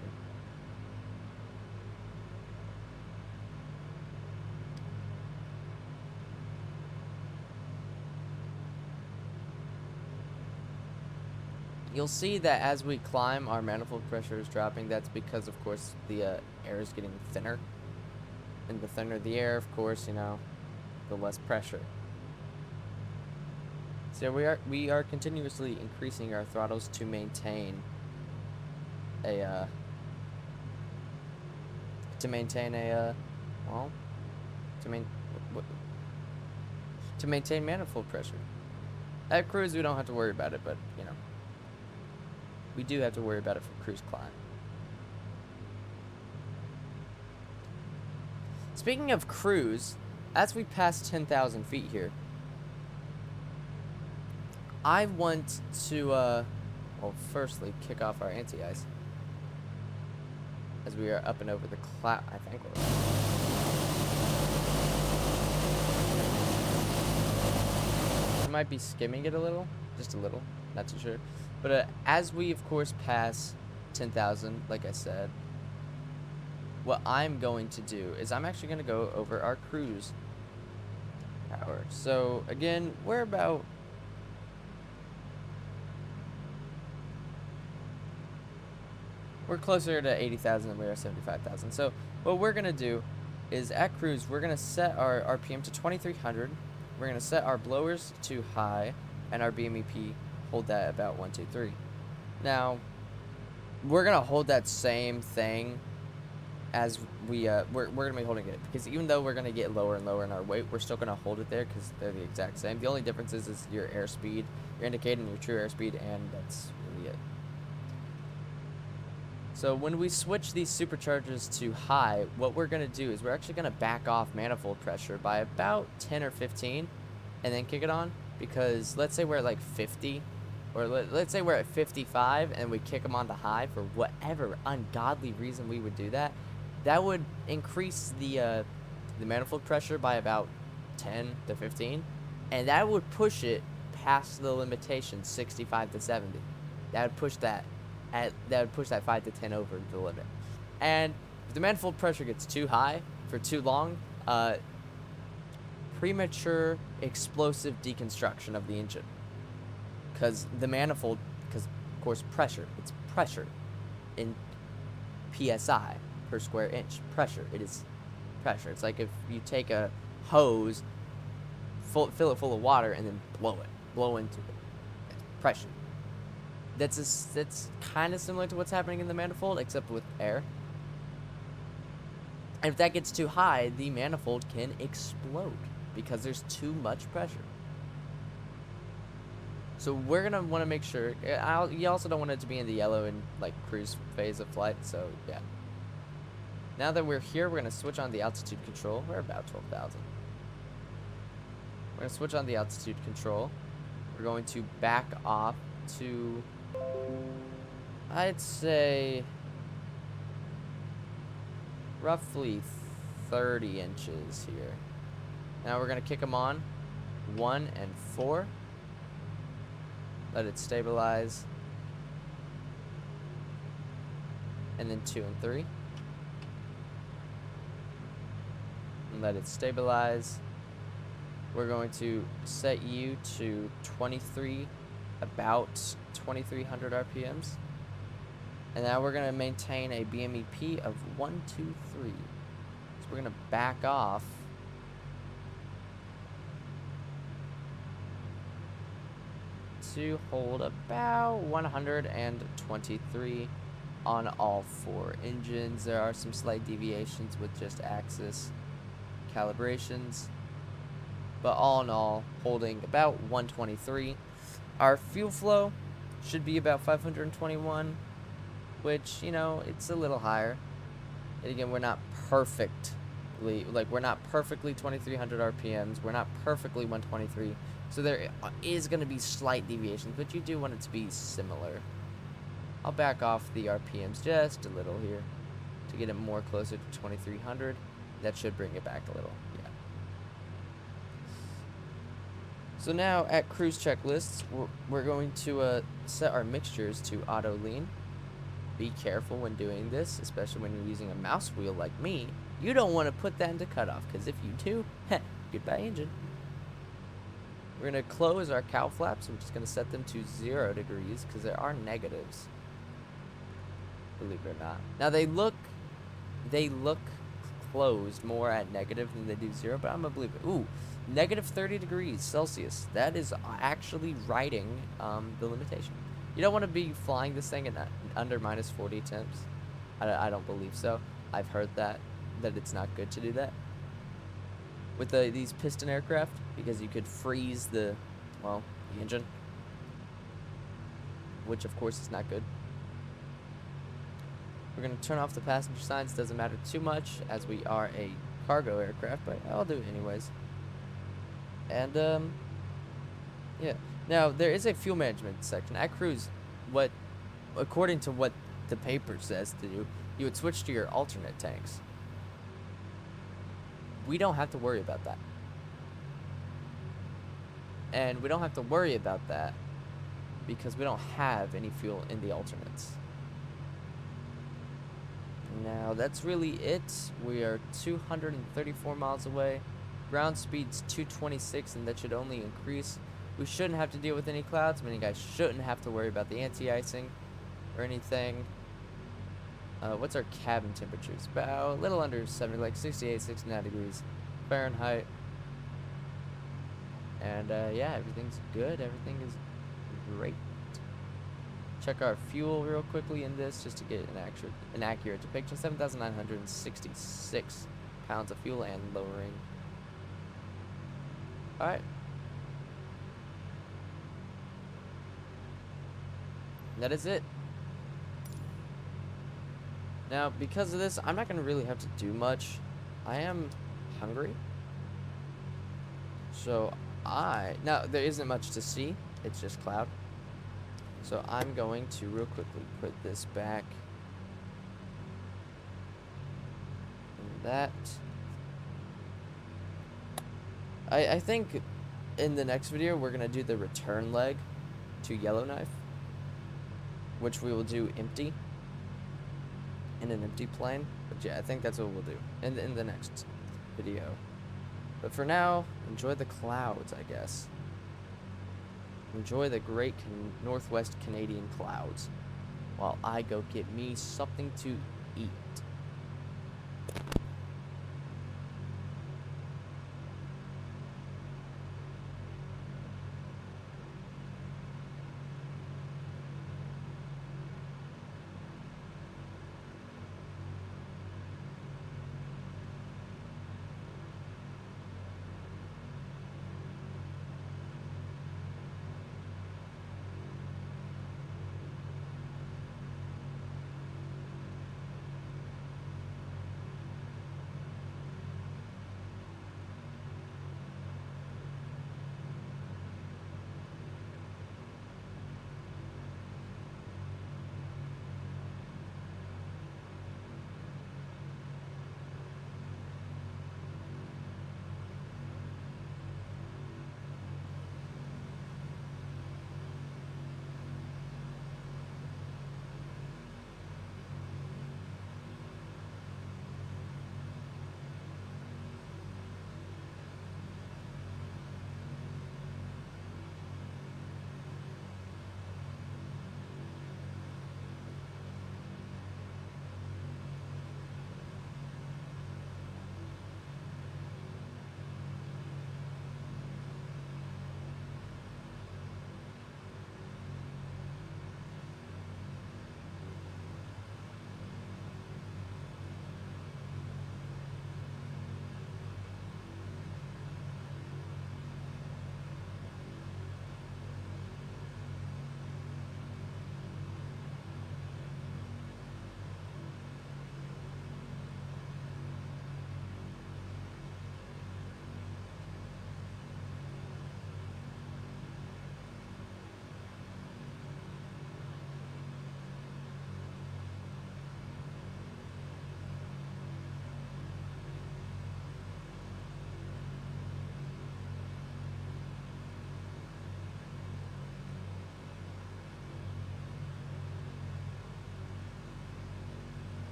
You'll see that as we climb, our manifold pressure is dropping. That's because, of course, the air is getting thinner. And the thinner the air, of course, you know, the less pressure. So we are continuously increasing our throttles to maintain a to maintain manifold pressure. At cruise, we don't have to worry about it, but you know, we do have to worry about it for cruise climb. Speaking of cruise, as we pass 10,000 feet here, I want to, well, firstly, kick off our anti-ice. As we are up and over the cloud, I think we're... I might be skimming it a little, just a little, not too sure. But as we, of course, pass 10,000, like I said, what I'm going to do is I'm actually going to go over our cruise power. So, again, we're about... we're closer to 80,000 than we are 75,000. So, what we're going to do is at cruise, we're going to set our RPM to 2,300. We're going to set our blowers to high, and our BMEP hold that about 123. Now, we're going to hold that same thing as we're going to be holding it, because even though we're going to get lower and lower in our weight, we're still going to hold it there because they're the exact same. The only difference is your airspeed, your indicator, and your true airspeed, and that's really it. So when we switch these superchargers to high, what we're going to do is we're actually going to back off manifold pressure by about 10 or 15 and then kick it on, because let's say we're at like 50, or let's say we're at 55 and we kick them on to high for whatever ungodly reason we would do that. That would increase the manifold pressure by about 10 to 15, and that would push it past the limitation 65 to 70. That would push that 5 to 10 over the limit. And if the manifold pressure gets too high for too long, premature explosive deconstruction of the engine, because the manifold, because of course pressure, it's pressure in PSI. Per square inch pressure. It is pressure. It's like if you take a hose, fill it full of water, and then blow into it. It's pressure. That's kind of similar to what's happening in the manifold, except with air. And if that gets too high, the manifold can explode because there's too much pressure. So we're gonna want to make sure. You also don't want it to be in the yellow and like cruise phase of flight. So yeah. Now that we're here, we're going to switch on the altitude control. We're about 12,000. We're going to switch on the altitude control. We're going to back off to, I'd say, roughly 30 inches here. Now we're going to kick them on. 1 and 4. Let it stabilize. And then 2 and 3. And let it stabilize. we're going to set you to about 2300 RPMs. And now we're going to maintain a BMEP of 123. So we're going to back off to hold about 123 on all 4 engines. There are some slight deviations with just axis calibrations, but all in all, holding about 123. Our fuel flow should be about 521, which, you know, it's a little higher. And again, we're not perfectly 2300 RPMs. We're not perfectly 123. So there is going to be slight deviations, but you do want it to be similar. I'll back off the RPMs just a little here to get it more closer to 2300. That should bring it back a little, yeah. So now at cruise checklists, we're going to set our mixtures to auto lean. Be careful when doing this, especially when you're using a mouse wheel like me. You don't want to put that into cutoff, because if you do, goodbye engine. We're going to close our cowl flaps. I'm just going to set them to 0 degrees because there are negatives. Believe it or not. Now they look closed more at negative than they do 0, but I'm going to believe it. Ooh, negative 30 degrees Celsius. That is actually riding the limitation. You don't want to be flying this thing in under minus 40 temps. I don't believe so. I've heard that it's not good to do that with these piston aircraft, because you could freeze the engine, which of course is not good. We're going to turn off the passenger signs. Doesn't matter too much as we are a cargo aircraft, but I'll do it anyways. And yeah. Now there is a fuel management section at cruise. According to what the paper says to do, you would switch to your alternate tanks. We don't have to worry about that. And we don't have to worry about that because we don't have any fuel in the alternates. Now that's really it. We are 234 miles away. Ground speed's 226, and that should only increase. We shouldn't have to deal with any clouds, meaning I shouldn't have to worry about the anti-icing or anything. What's our cabin temperatures? About a little under 70, like 68, 69 degrees Fahrenheit. And yeah, everything's good. Everything is great. Check our fuel real quickly in this just to get an accurate depiction. 7,966 pounds of fuel and lowering. All right. That is it. Now, because of this, I'm not going to really have to do much. I am hungry. So now there isn't much to see. It's just cloud. So I'm going to real quickly put this back. And that. I think in the next video, we're going to do the return leg to Yellowknife, which we will do empty. In an empty plane. But yeah, I think that's what we'll do in the next video. But for now, enjoy the clouds, I guess. Enjoy the great northwest Canadian clouds while I go get me something to eat.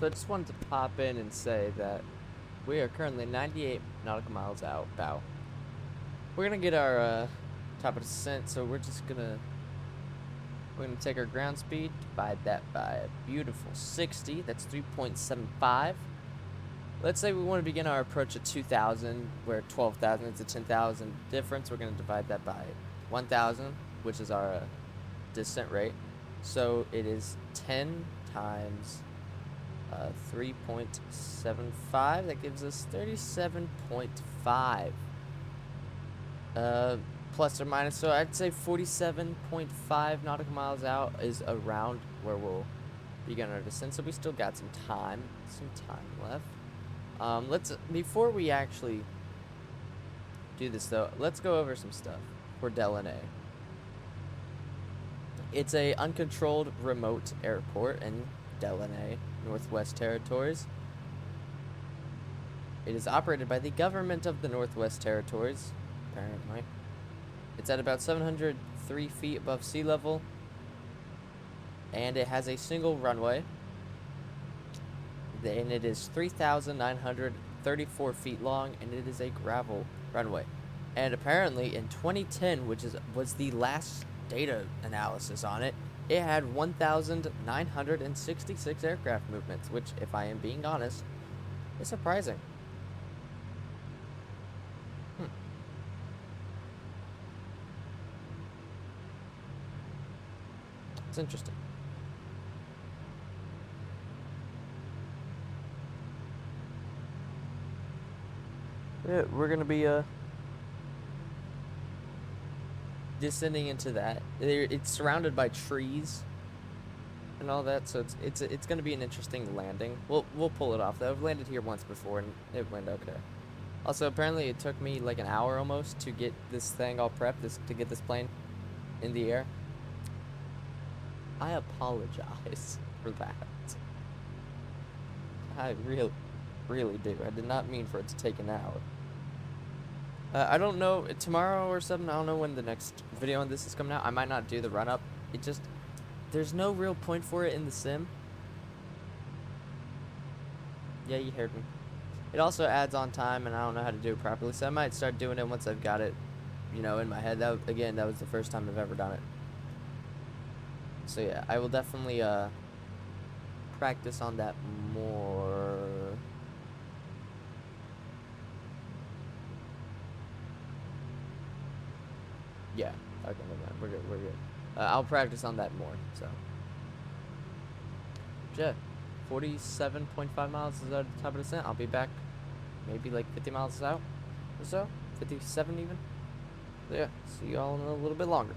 So I just wanted to pop in and say that we are currently 98 nautical miles out bow. We're gonna get our top of descent, so we're gonna take our ground speed, divide that by a beautiful 60. That's 3.75. Let's say we want to begin our approach at 2,000, where 12,000 is a 10,000 difference. We're gonna divide that by 1,000, which is our descent rate. So it is 10 times 3.75. That gives us 37.5. Plus or minus. So I'd say 47.5 nautical miles out is around where we'll begin our descent. So we still got some time left. Before we actually do this though, let's go over some stuff for Deline. It's a uncontrolled remote airport in Deline, Northwest Territories. It is operated by the government of the Northwest Territories, apparently. It's at about 703 feet above sea level, and it has a single runway, and it is 3,934 feet long, and it is a gravel runway. And apparently in 2010, which was the last data analysis on it, it had 1,966 aircraft movements, which, if I am being honest, is surprising. It's interesting. Yeah, we're gonna be descending into that. It's surrounded by trees and all that, so it's gonna be an interesting landing. We'll pull it off though. I've landed here once before and it went okay. Also, apparently it took me like an hour almost to get this thing all prepped, to get this plane in the air. I apologize for that. I really do. I did not mean for it to take an hour. I don't know, tomorrow or something, I don't know when the next video on this is coming out. I might not do the run-up. There's no real point for it in the sim. Yeah, you heard me. It also adds on time, and I don't know how to do it properly, so I might start doing it once I've got it, in my head. That was the first time I've ever done it. So yeah, I will definitely practice on that more. Yeah, okay, we're good. I'll practice on that more. So yeah, 47.5 miles is our top of descent. I'll be back maybe like 50 miles out or so, 57 even. So yeah, see you all in a little bit longer.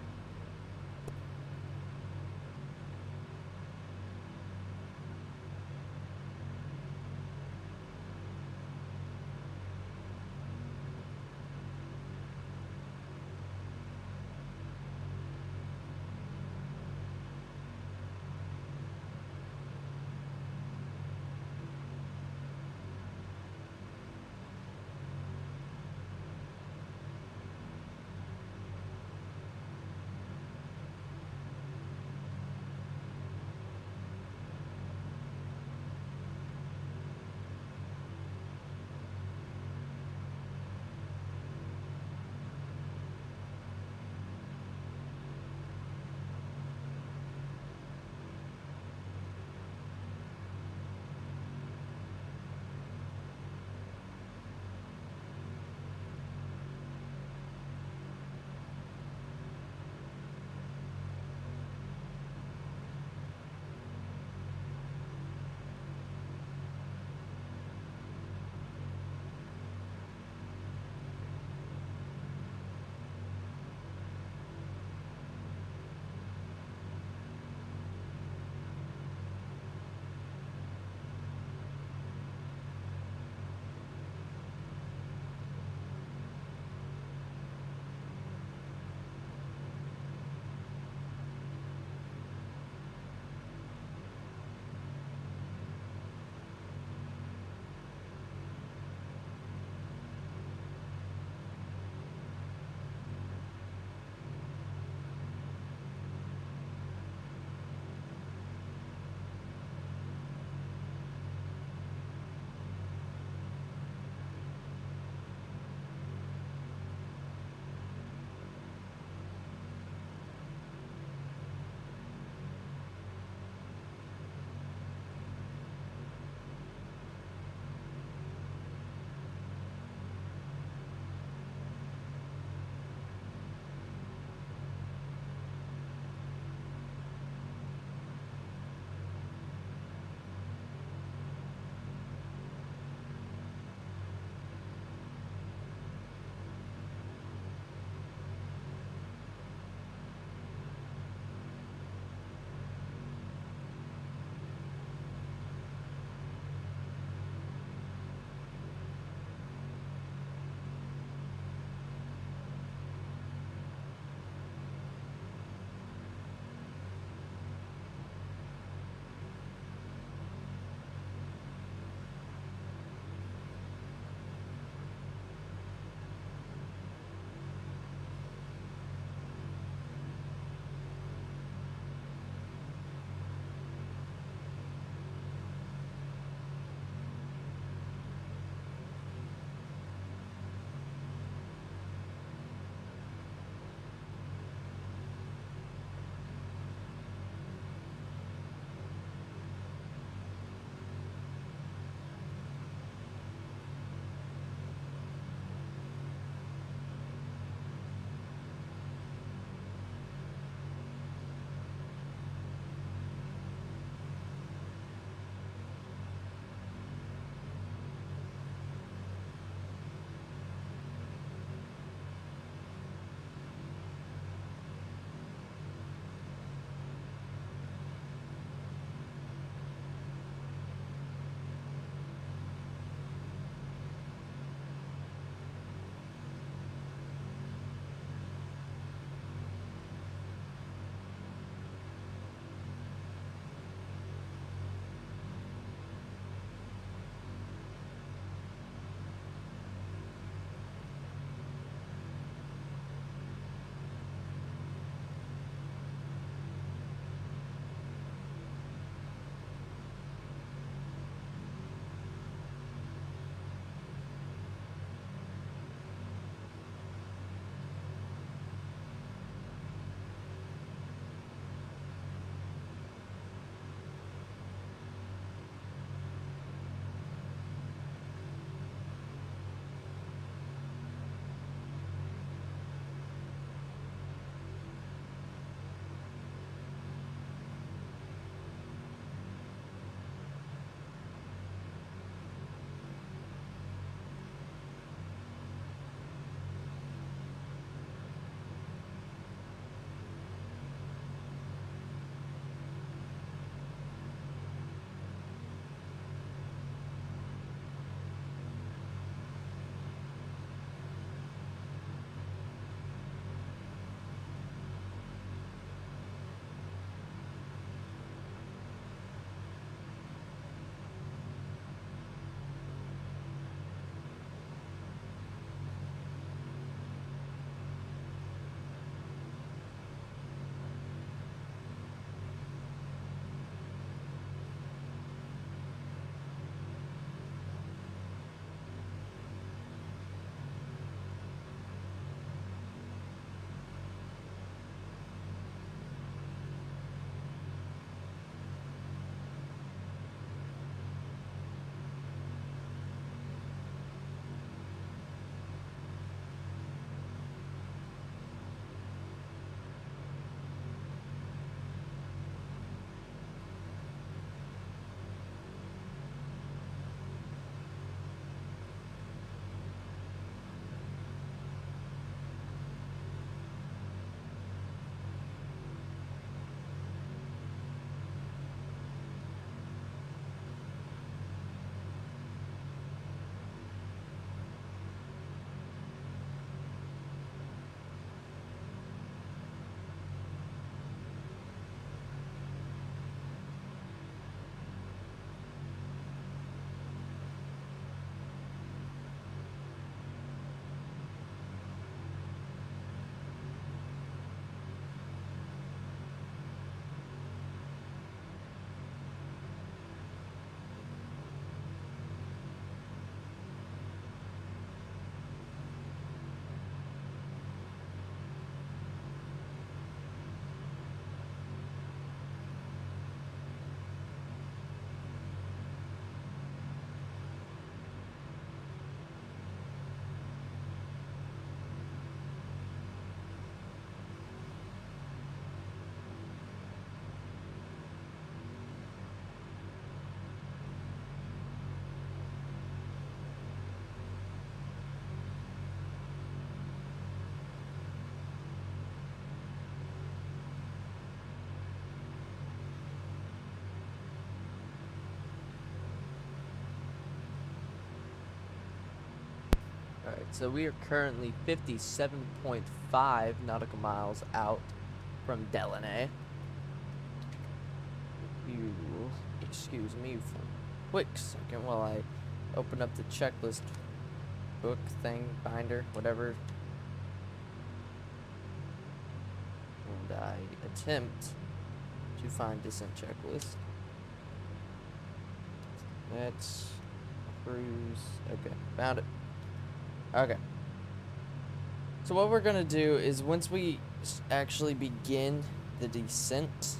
Alright, so we are currently 57.5 nautical miles out from Deline. You excuse me for a quick second while I open up the checklist book thing, binder, whatever. And I attempt to find descent checklist. Let's cruise. Okay, found it. Okay. So what we're gonna do is once we actually begin the descent,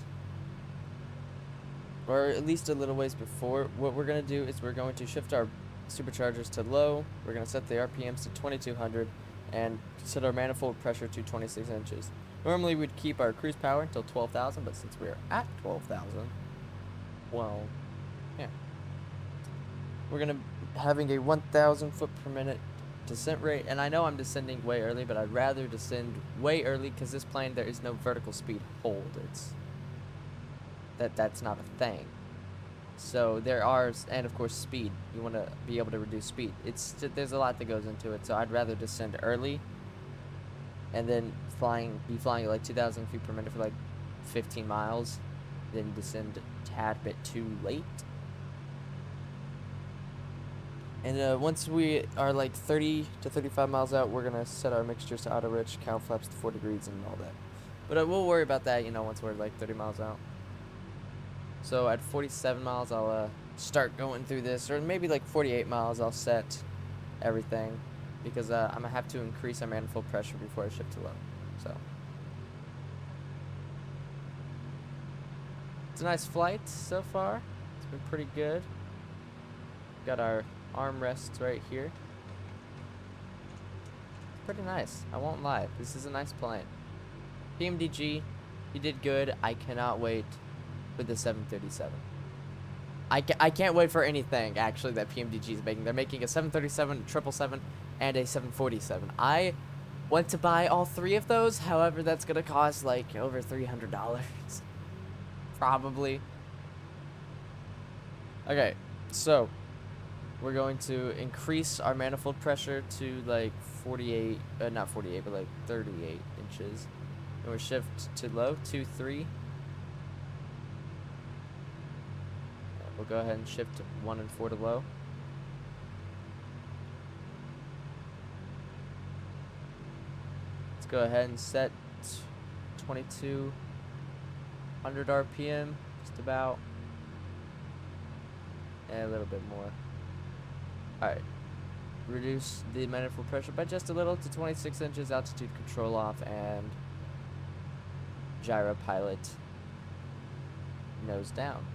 or at least a little ways before, what we're gonna do is we're going to shift our superchargers to low. We're gonna set the RPMs to 2200 and set our manifold pressure to 26 inches. Normally we'd keep our cruise power until 12,000, but since we're at 12,000, well, yeah. We're gonna having a 1,000 foot per minute descent rate, and I know I'm descending way early, but I'd rather descend way early because this plane there is no vertical speed hold. It's that's not a thing. So there are, and of course speed. You want to be able to reduce speed. There's a lot that goes into it. So I'd rather descend early, and then be flying at like 2,000 feet per minute for like 15 miles, then descend a tad bit too late. And once we are like 30 to 35 miles out, we're gonna set our mixtures to auto rich, cow flaps to 4 degrees, and all that. But we'll worry about that, once we're like 30 miles out. So at 47 miles, I'll start going through this, or maybe like 48 miles, I'll set everything, because I'm gonna have to increase our manifold pressure before I shift to low. So it's a nice flight so far. It's been pretty good. Got our armrests right here. Pretty nice, I won't lie. This is a nice plane. PMDG, you did good. I cannot wait for the 737. I can't wait for anything actually that PMDG is making. They're making a 737, 777, and a 747. I want to buy all three of those. However, that's gonna cost like over $300, probably. Okay, so we're going to increase our manifold pressure to like 48, not 48, but like 38 inches. And we'll shift to low, 2-3. We'll go ahead and shift 1 and 4 to low. Let's go ahead and set 2200 RPM, just about. And a little bit more. Alright. Reduce the manifold pressure by just a little to 26 inches, altitude control off, and gyro pilot nose down.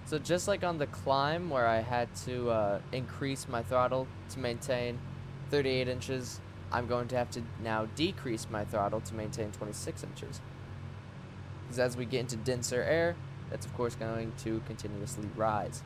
So just like on the climb where I had to increase my throttle to maintain 38 inches, I'm going to have to now decrease my throttle to maintain 26 inches. Because as we get into denser air, that's of course going to continuously rise.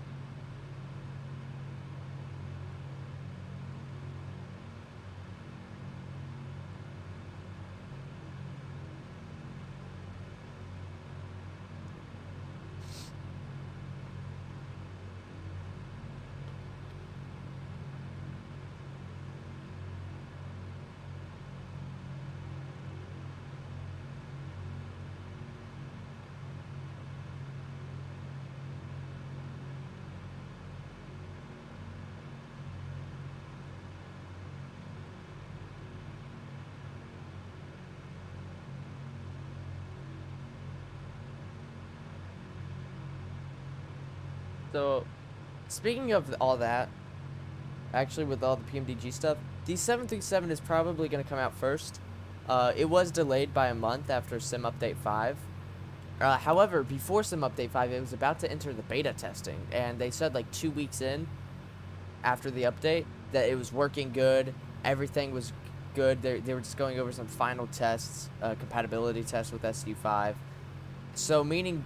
So, speaking of all that, actually with all the PMDG stuff, the 737 is probably going to come out first. It was delayed by a month after Sim Update 5. However, before Sim Update 5, it was about to enter the beta testing, and they said like 2 weeks in, after the update, that it was working good, everything was good. They were just going over some final tests, compatibility tests with SU5. So, meaning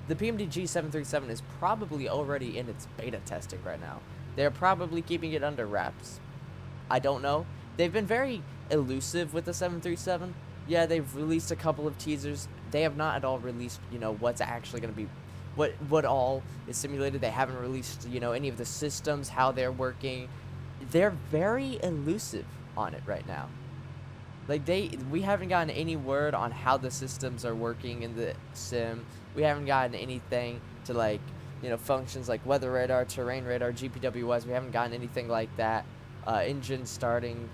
the PMDG 737 is probably already in its beta testing right now. They're probably keeping it under wraps. I don't know. They've been very elusive with the 737. Yeah, they've released a couple of teasers. They have not at all released, what's actually going to be, what all is simulated. They haven't released, any of the systems, how they're working. they're very elusive on it right now. Like, we haven't gotten any word on how the systems are working in the sim. We haven't gotten anything to, like, you know, functions like weather radar, terrain radar, GPWS. We haven't gotten anything like that. Engine starting,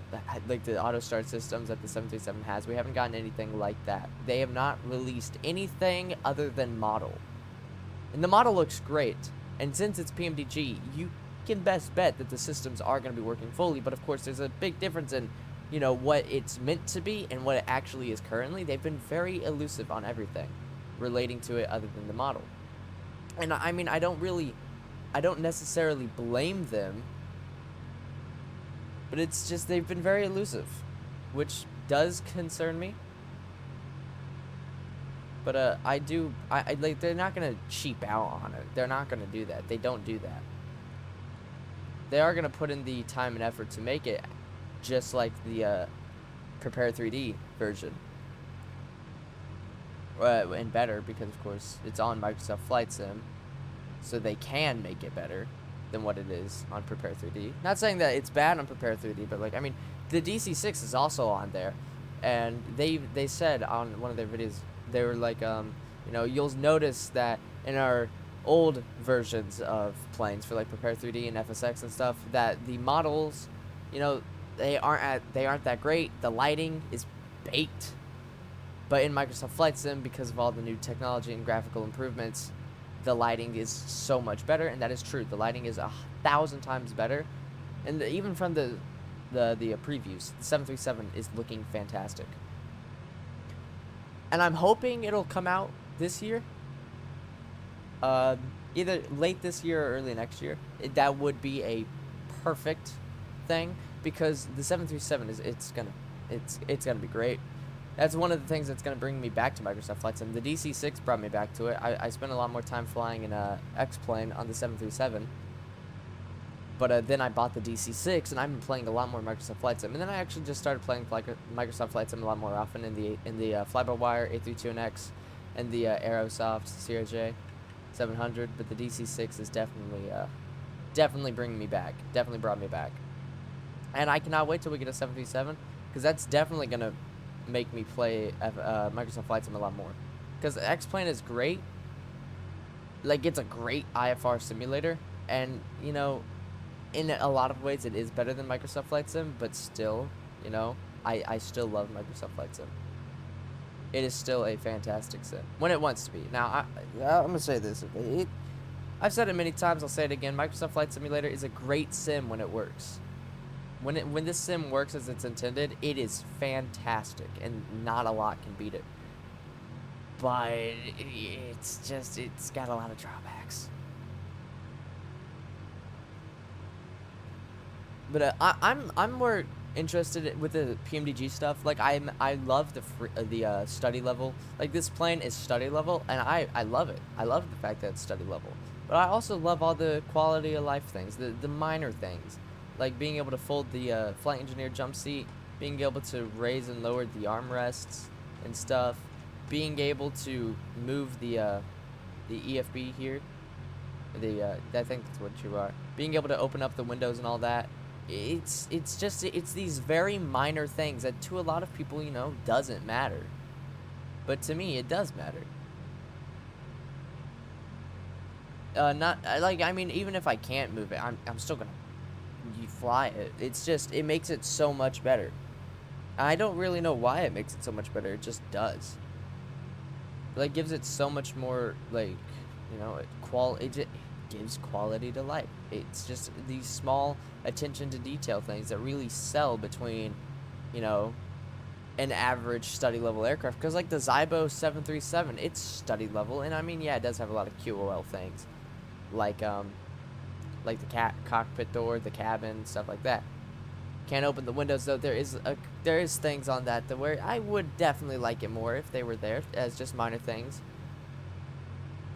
like the auto start systems that the 737 has. We haven't gotten anything like that. They have not released anything other than model. And the model looks great. And since it's PMDG, you can best bet that the systems are going to be working fully. But of course, there's a big difference in, you know, what it's meant to be and what it actually is currently. They've been very elusive on everything relating to it other than the model. And I mean, I don't necessarily blame them, but it's just they've been very elusive, which does concern me. But I like, they're not gonna cheap out on it. They're not gonna do that. They don't do that. They are gonna put in the time and effort to make it just like the Prepare 3D version. And better, because of course it's on Microsoft Flight Sim, so they can make it better than what it is on Prepare 3D. Not saying that it's bad on Prepare 3D, but like, I mean, the DC-6 is also on there, and they said on one of their videos, they were like, you know, you'll notice that in our old versions of planes for like Prepare 3D and FSX and stuff, that the models, you know, they aren't that great. The lighting is baked. But in Microsoft Flight Sim, because of all the new technology and graphical improvements, the lighting is so much better, and that is true. The lighting is 1,000 times better, and even from the previews, the 737 is looking fantastic. And I'm hoping it'll come out this year, either late this year or early next year. That would be a perfect thing, because the 737 it's gonna be great. That's one of the things that's going to bring me back to Microsoft Flight Sim. The DC-6 brought me back to it. I spent a lot more time flying in a X-plane on the 737. But then I bought the DC-6, and I've been playing a lot more Microsoft Flight Sim. And then I actually just started playing Microsoft Flight Sim a lot more often in the fly-by-wire A320X and the Aerosoft CYWJ 700. But the DC-6 is definitely bringing me back. Definitely brought me back. And I cannot wait till we get a 737, because that's definitely going to make me play Microsoft Flight Sim a lot more, because X-Plane is great. Like, it's a great IFR simulator, and you know, in a lot of ways it is better than Microsoft Flight Sim, but still, you know, I still love Microsoft Flight Sim. It is still a fantastic sim when it wants to be. Now I'm gonna say this, I've said it many times, I'll say it again, Microsoft Flight Simulator is a great sim when it works. When this sim works as it's intended, it is fantastic, and not a lot can beat it. But it's got a lot of drawbacks. But I'm more interested with the PMDG stuff. Like, I love the study level. Like, this plane is study level, and I love it. I love the fact that it's study level. But I also love all the quality of life things, the minor things. Like being able to fold the flight engineer jump seat, being able to raise and lower the armrests and stuff, being able to move the EFB here, I think that's what you are, being able to open up the windows and all that. It's these very minor things that to a lot of people, you know, doesn't matter, but to me it does matter. I mean, even if I can't move it, I'm still gonna fly it. It's just, it makes it so much better. I don't really know why it makes it so much better. It just does. Like, gives it so much more, like, you know, it just gives quality to life. It's just these small attention to detail things that really sell between, you know, an average study level aircraft. Because like the Zybo 737, it's study level, and I mean, yeah, it does have a lot of QOL things, like the cockpit door, the cabin, stuff like that. Can't open the windows, though. There is things on that where I would definitely like it more if they were there as just minor things,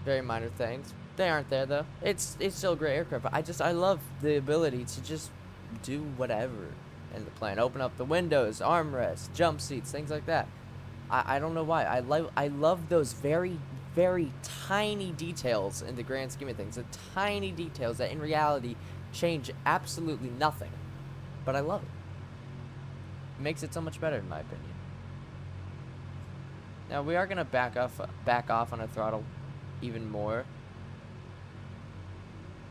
very minor things. They aren't there though. It's still a great aircraft, but I love the ability to just do whatever in the plane. Open up the windows, armrests, jump seats, things like that. I don't know why. I love those very, very tiny details in the grand scheme of things. The tiny details that in reality change absolutely nothing. but I love it. It makes it so much better in my opinion. Now we are gonna back off on our throttle even more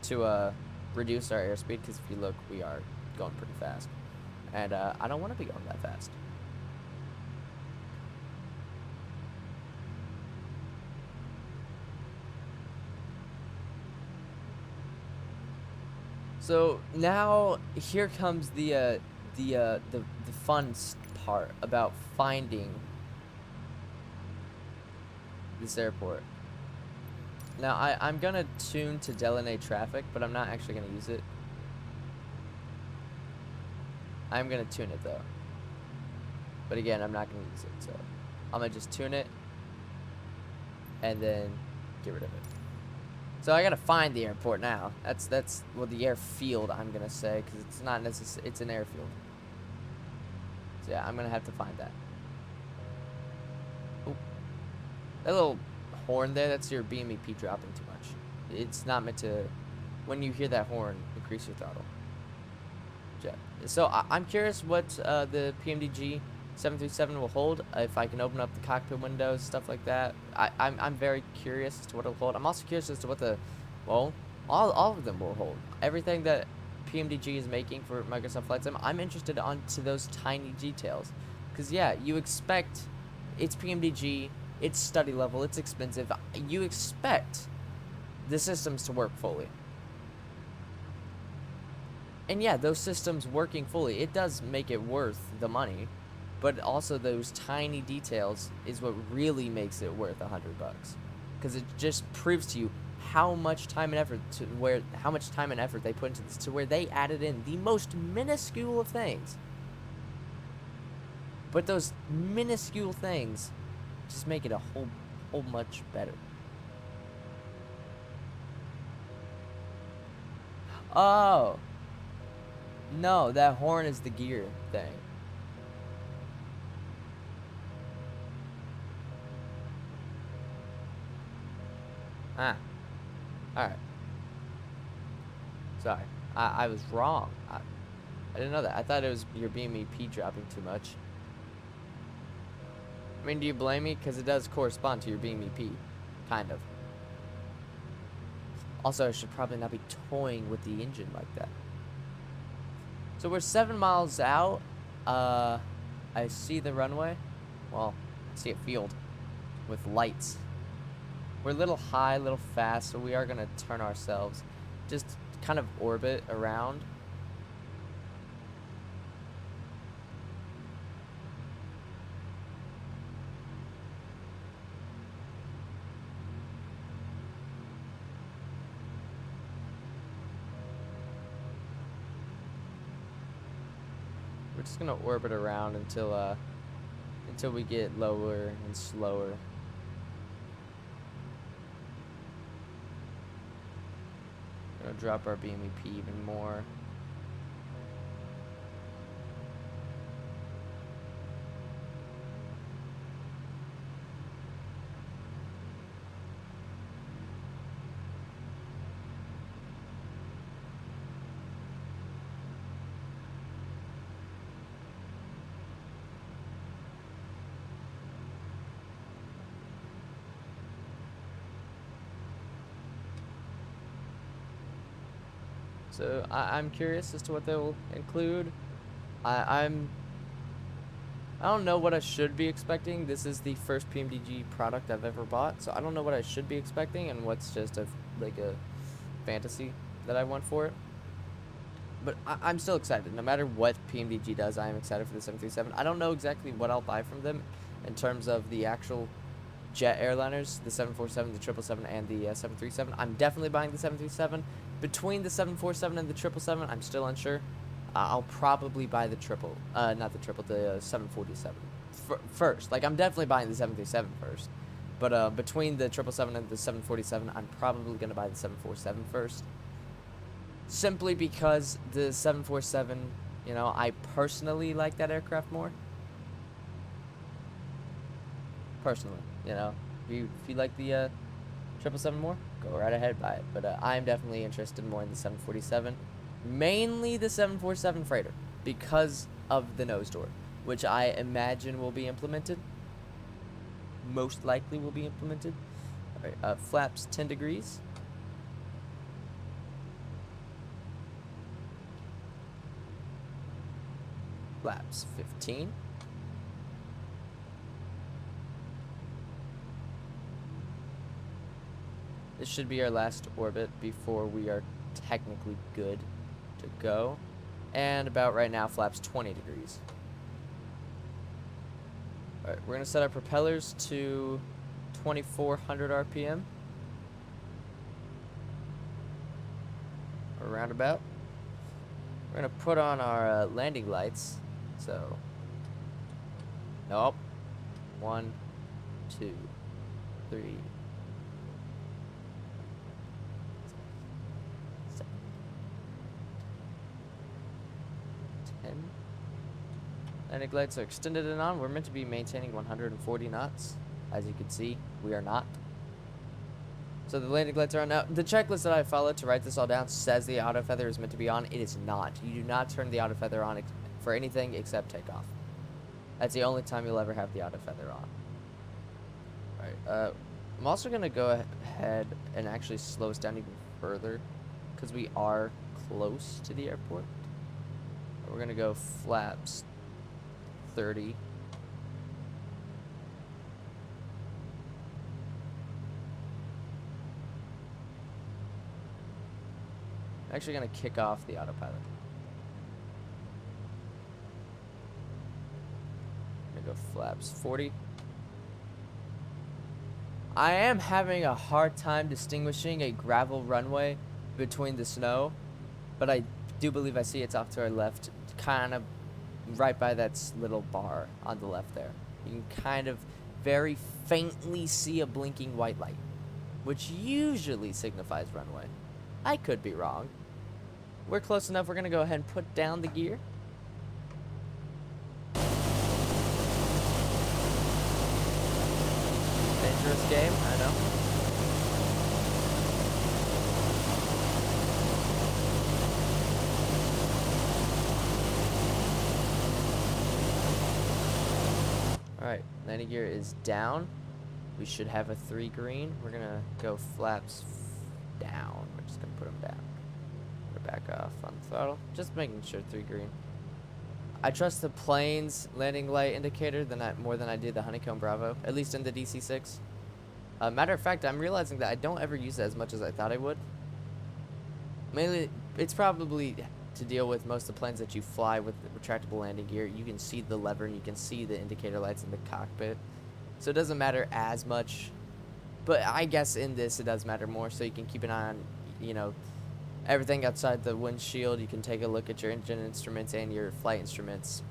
to reduce our airspeed, because if you look, we are going pretty fast, and I don't want to be going that fast. So now here comes the fun part about finding this airport. Now I'm gonna tune to Deline traffic, but I'm not actually gonna use it. I'm gonna tune it though. But again, I'm not gonna use it, so I'm gonna just tune it and then get rid of it. So I gotta find the airport now. That's well, the airfield, I'm gonna say, because it's not necessarily, it's an airfield. So yeah, I'm gonna have to find that. Oop. That little horn there, that's your BMEP dropping too much. It's not meant to, when you hear that horn, increase your throttle. Yeah. So I'm curious what the PMDG 737 will hold, if I can open up the cockpit windows, stuff like that. I'm very curious as to what it'll hold. I'm also curious as to what the, well, all of them will hold. Everything that PMDG is making for Microsoft Flight Sim, I'm interested onto those tiny details. Because, yeah, you expect, it's PMDG, it's study level, it's expensive. You expect the systems to work fully. And yeah, those systems working fully, it does make it worth the money. But also those tiny details is what really makes it worth $100, because it just proves to you how much time and effort they put into this, to where they added in the most minuscule of things. But those minuscule things just make it a whole much better. Oh no, that horn is the gear thing. Ah. Alright. Sorry. I was wrong. I didn't know that. I thought it was your BMEP dropping too much. I mean, do you blame me? Because it does correspond to your BMEP. Kind of. Also, I should probably not be toying with the engine like that. So we're 7 miles out. I see the runway. Well, I see a field with lights. We're a little high, a little fast, so we are going to turn ourselves, just kind of orbit around. We're just going to orbit around until we get lower and slower. Gonna drop our BMEP even more. So I'm curious as to what they'll include. I don't know what I should be expecting. This is the first PMDG product I've ever bought, so I don't know what I should be expecting and what's just like a fantasy that I want for it. But I'm still excited. No matter what PMDG does, I am excited for the 737. I don't know exactly what I'll buy from them in terms of the actual jet airliners, the 747, the 777, and the 737. I'm definitely buying the 737. Between the 747 and the 777, I'm still unsure. I'll probably buy the the 747 first. Like, I'm definitely buying the 737 first. But between the 777 and the 747, I'm probably going to buy the 747 first. Simply because the 747, you know, I personally like that aircraft more. Personally, you know, if you like the 777 more, go right ahead, buy it. But I'm definitely interested more in the 747, mainly the 747 freighter. because of the nose door, which I imagine will be implemented. Most likely will be implemented. All right, flaps 10 degrees. Flaps 15. This should be our last orbit before we are technically good to go. And about right now, flaps 20 degrees. Alright, we're going to set our propellers to 2400 RPM. Or roundabout. We're going to put on our landing lights. So, nope. 1, 2, 3. 10. Landing lights are extended and on. We're meant to be maintaining 140 knots. As you can see, we are not. So the landing lights are on now. The checklist that I followed to write this all down says the auto feather is meant to be on. It is not. You do not turn the auto feather on for anything except takeoff. That's the only time you'll ever have the auto feather on. Alright, I'm also going to go ahead and actually slow us down even further because we are close to the airport. We're going to go flaps 30. I'm actually going to kick off the autopilot. I'm going to go flaps 40. I am having a hard time distinguishing a gravel runway between the snow, but I do believe I see it's off to our left, kind of right by that little bar on the left there. You can kind of very faintly see a blinking white light, which usually signifies runway. I could be wrong. We're close enough. We're going to go ahead and put down the gear. Dangerous game, I know. Alright, landing gear is down. We should have a 3 green. We're going to go flaps down. We're just going to put them down. Put it back off on the throttle. Just making sure 3 green. I trust the plane's landing light indicator more than I did the Honeycomb Bravo, at least in the DC-6. Matter of fact, I'm realizing that I don't ever use it as much as I thought I would. Mainly, it's probably to deal with most of the planes that you fly with the retractable landing gear. You can see the lever and you can see the indicator lights in the cockpit. So it doesn't matter as much. But I guess in this it does matter more, so you can keep an eye on, you know, everything outside the windshield. You can take a look at your engine instruments and your flight instruments.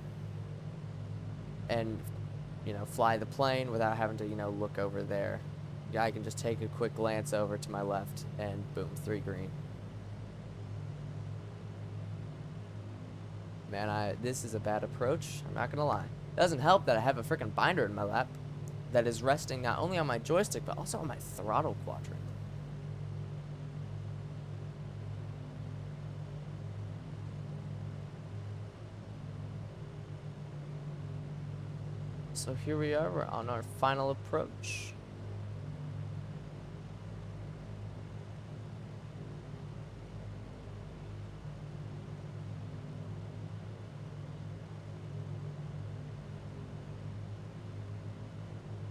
And, you know, fly the plane without having to, you know, look over there. Yeah, I can just take a quick glance over to my left and boom, 3 green. Man, this is a bad approach. I'm not gonna lie. It doesn't help that I have a freaking binder in my lap that is resting not only on my joystick but also on my throttle quadrant. So here we are. We're on our final approach.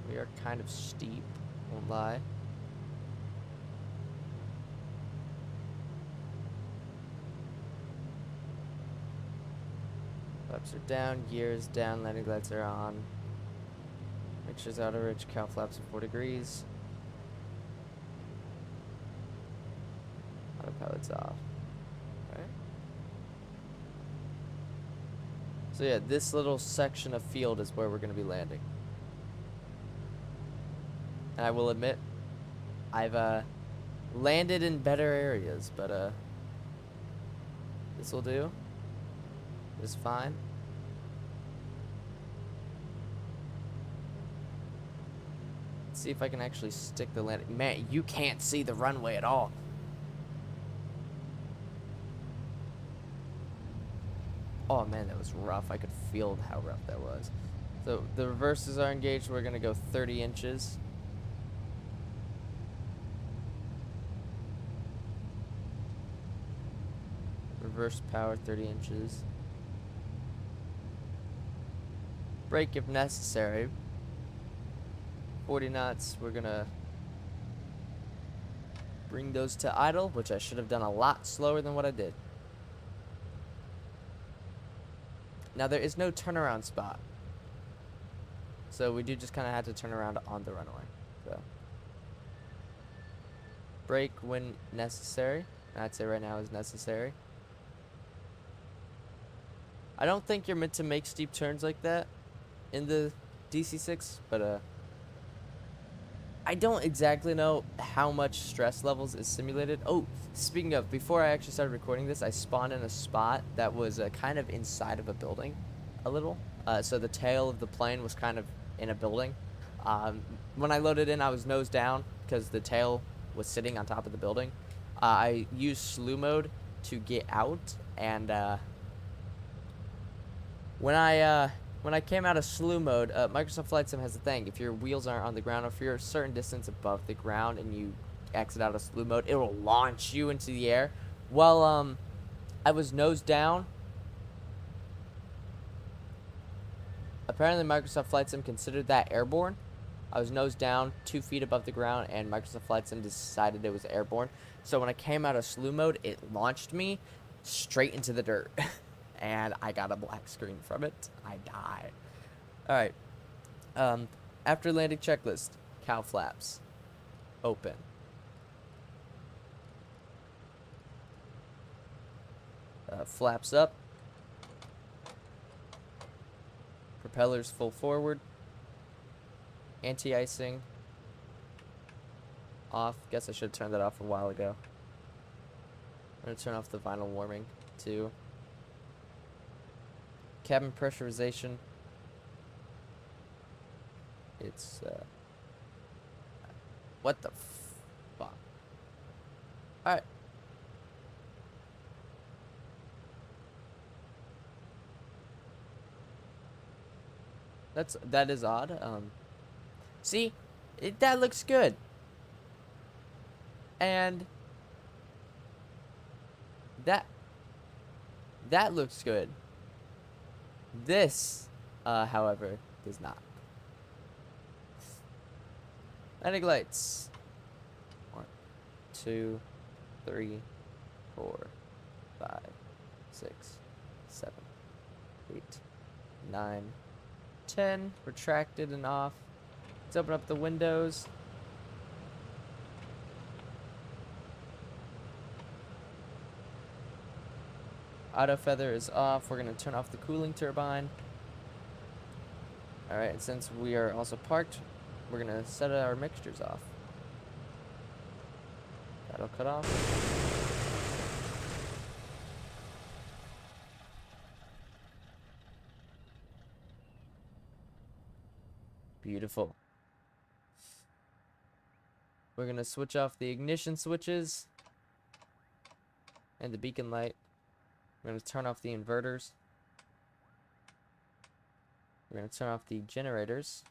We are kind of steep, won't lie. Flaps are down, gears down, landing lights are on. Mixture's out of reach, cow flaps at 4 degrees. Autopilot's off. Okay. So yeah, this little section of field is where we're going to be landing. And I will admit, I've landed in better areas, but this will do. It's fine. Let's see if I can actually stick the landing. Man, you can't see the runway at all. Oh man, that was rough. I could feel how rough that was. So the reverses are engaged. We're going to go 30 inches. Reverse power 30 inches. Brake if necessary. 40 knots. We're going to bring those to idle, which I should have done a lot slower than what I did. Now there is no turnaround spot. So we do just kind of have to turn around on the runway. So brake when necessary. I'd say right now is necessary. I don't think you're meant to make steep turns like that in the DC-6, but I don't exactly know how much stress levels is simulated. Oh, speaking of, before I actually started recording this, I spawned in a spot that was kind of inside of a building a little. So the tail of the plane was kind of in a building. When I loaded in, I was nose down because the tail was sitting on top of the building. I used slew mode to get out, and when I came out of slew mode, Microsoft Flight Sim has a thing. If your wheels aren't on the ground, or if you're a certain distance above the ground and you exit out of slew mode, it will launch you into the air. Well, I was nose down. Apparently, Microsoft Flight Sim considered that airborne. I was nose down, 2 feet above the ground, and Microsoft Flight Sim decided it was airborne. So when I came out of slew mode, it launched me straight into the dirt. And I got a black screen from it. I died. Alright. After landing checklist. Cow flaps. Open. Flaps up. Propellers full forward. Anti-icing. Off. Guess I should have turned that off a while ago. I'm going to turn off the vinyl warming too. Cabin pressurization. It's what the fuck? Alright. That is odd. See, that looks good. And that looks good. This, however, does not. Landing lights. 1, 2, 3, 4, 5, 6, 7, 8, 9, 10. Retracted and off. Let's open up the windows. Auto feather is off. We're going to turn off the cooling turbine. Alright, and since we are also parked, we're going to set our mixtures off. That'll cut off. Beautiful. We're going to switch off the ignition switches and the beacon light. We're going to turn off the inverters. We're going to turn off the generators.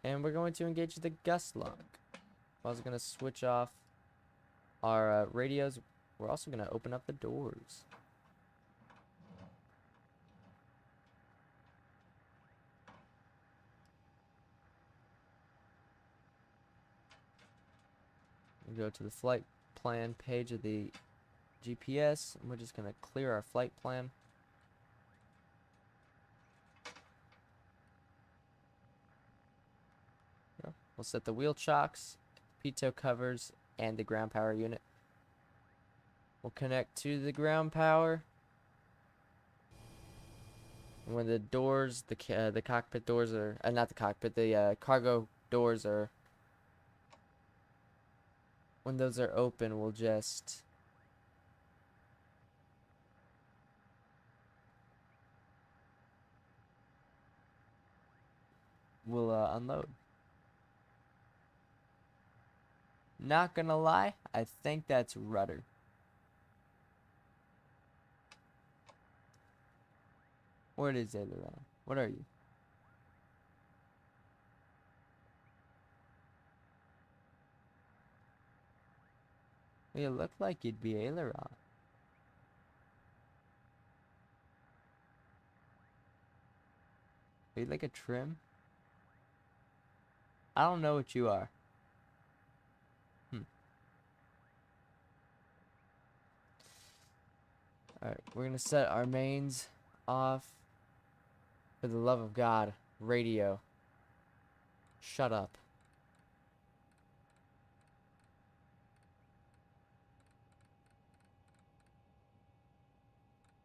And we're going to engage the gust lock. I'm also going to switch off our radios. We're also going to open up the doors. We go to the flight plan page of the GPS, and we're just going to clear our flight plan. We'll set the wheel chocks, pitot covers, and the ground power unit. We'll connect to the ground power. And when the doors, the cockpit doors are, not the cockpit, the cargo doors are, when those are open, we'll just unload. Not gonna lie, I think that's rudder. What is aileron? What are you? You look like you'd be aileron. Are you like a trim? I don't know what you are. Alright, we're gonna set our mains off. For the love of God, radio. Shut up.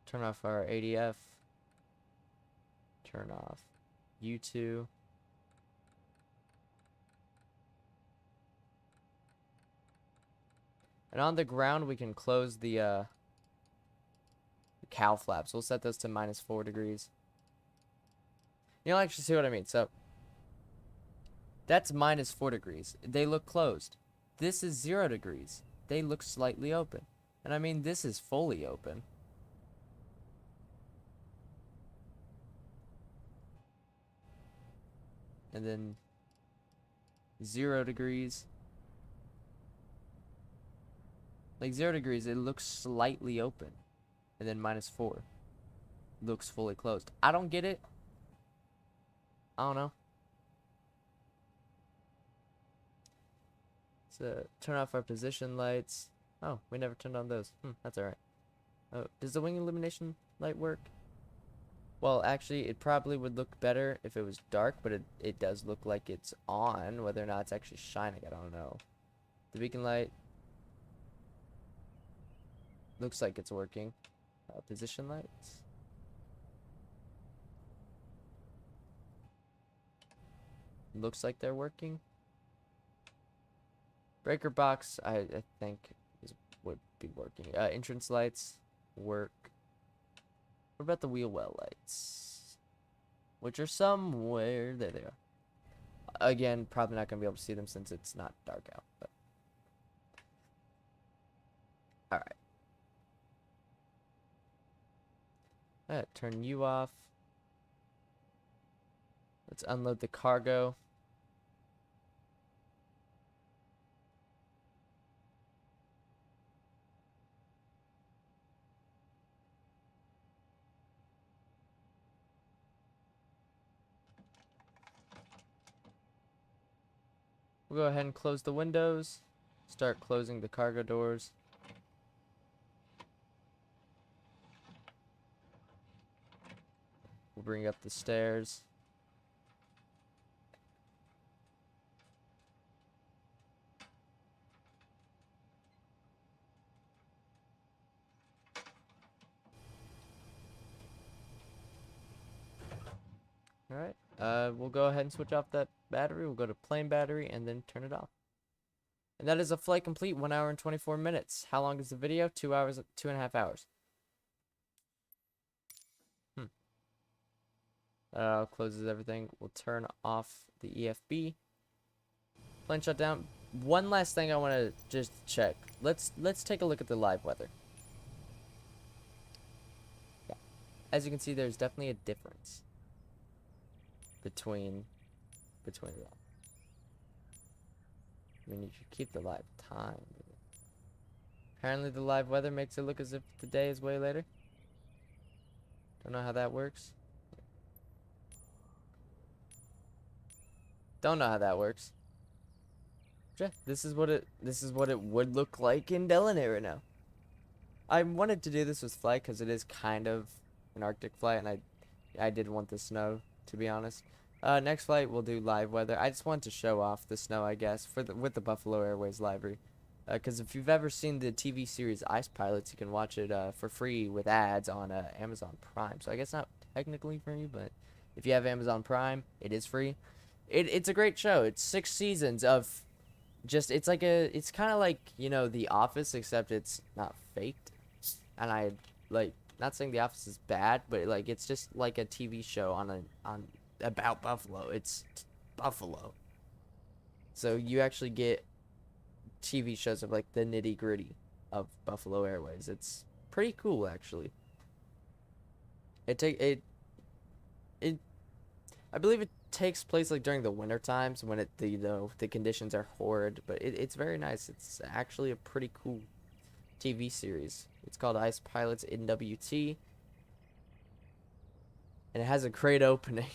Turn off our ADF. Turn off U2. And on the ground, we can close the cow flaps. We'll set those to -4 degrees. You'll actually see what I mean. So, that's -4 degrees. They look closed. This is 0 degrees. They look slightly open. And I mean, this is fully open. And then 0 degrees. Like 0 degrees, it looks slightly open. And then -4 looks fully closed. I don't get it. I don't know. So turn off our position lights. Oh, we never turned on those. That's alright. Oh, does the wing illumination light work? Well, actually, it probably would look better if it was dark, but it does look like it's on. Whether or not it's actually shining, I don't know. The beacon light looks like it's working. Position lights. Looks like they're working. Breaker box, I think would be working. Entrance lights work. What about the wheel well lights? Which are somewhere. There they are. Again, probably not going to be able to see them since it's not dark out. But alright. Turn you off. Let's unload the cargo. We'll go ahead and close the windows. Start closing the cargo doors. We'll bring up the stairs. Alright, we'll go ahead and switch off that battery. We'll go to plane battery and then turn it off. And that is a flight complete, 1 hour and 24 minutes. How long is the video? 2 hours, 2.5 hours. Closes everything. We'll turn off the EFB. Plane shutdown. One last thing I want to just check. Let's take a look at the live weather. Yeah. As you can see, there's definitely a difference between it all. I mean, you should keep the live time. Apparently, the live weather makes it look as if the day is way later. Don't know how that works. Don't know how that works. Yeah, this is what it would look like in Deline right now. I wanted to do this with flight because it is kind of an Arctic flight, and I did want the snow, to be honest. Next flight we'll do live weather. I just wanted to show off the snow, I guess, with the Buffalo Airways library. Because if you've ever seen the TV series Ice Pilots, you can watch it for free with ads on Amazon Prime. So I guess not technically free, but if you have Amazon Prime, it is free. It's a great show. It's 6 seasons of just, it's kind of like, you know, The Office, except it's not faked. And I, like, not saying The Office is bad, but, like, it's just like a TV show about Buffalo. It's Buffalo. So you actually get TV shows of, like, the nitty-gritty of Buffalo Airways. It's pretty cool, actually. I believe it takes place like during the winter times when the conditions are horrid, but it's very nice. It's actually a pretty cool TV series. It's called Ice Pilots NWT, and it has a great opening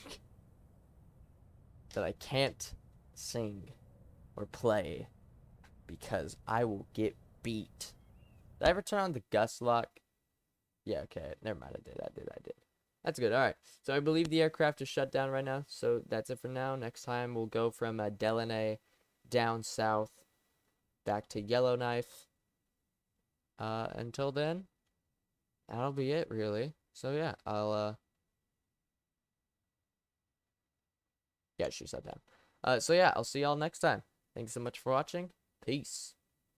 that I can't sing or play because I will get beat. Did I ever turn on the gust lock? Yeah, okay. Never mind. I did. That's good. All right. So I believe the aircraft is shut down right now. So that's it for now. Next time we'll go from Deline down south back to Yellowknife. Until then, that'll be it, really. So yeah, yeah, she shut down. So yeah, I'll see y'all next time. Thanks so much for watching. Peace.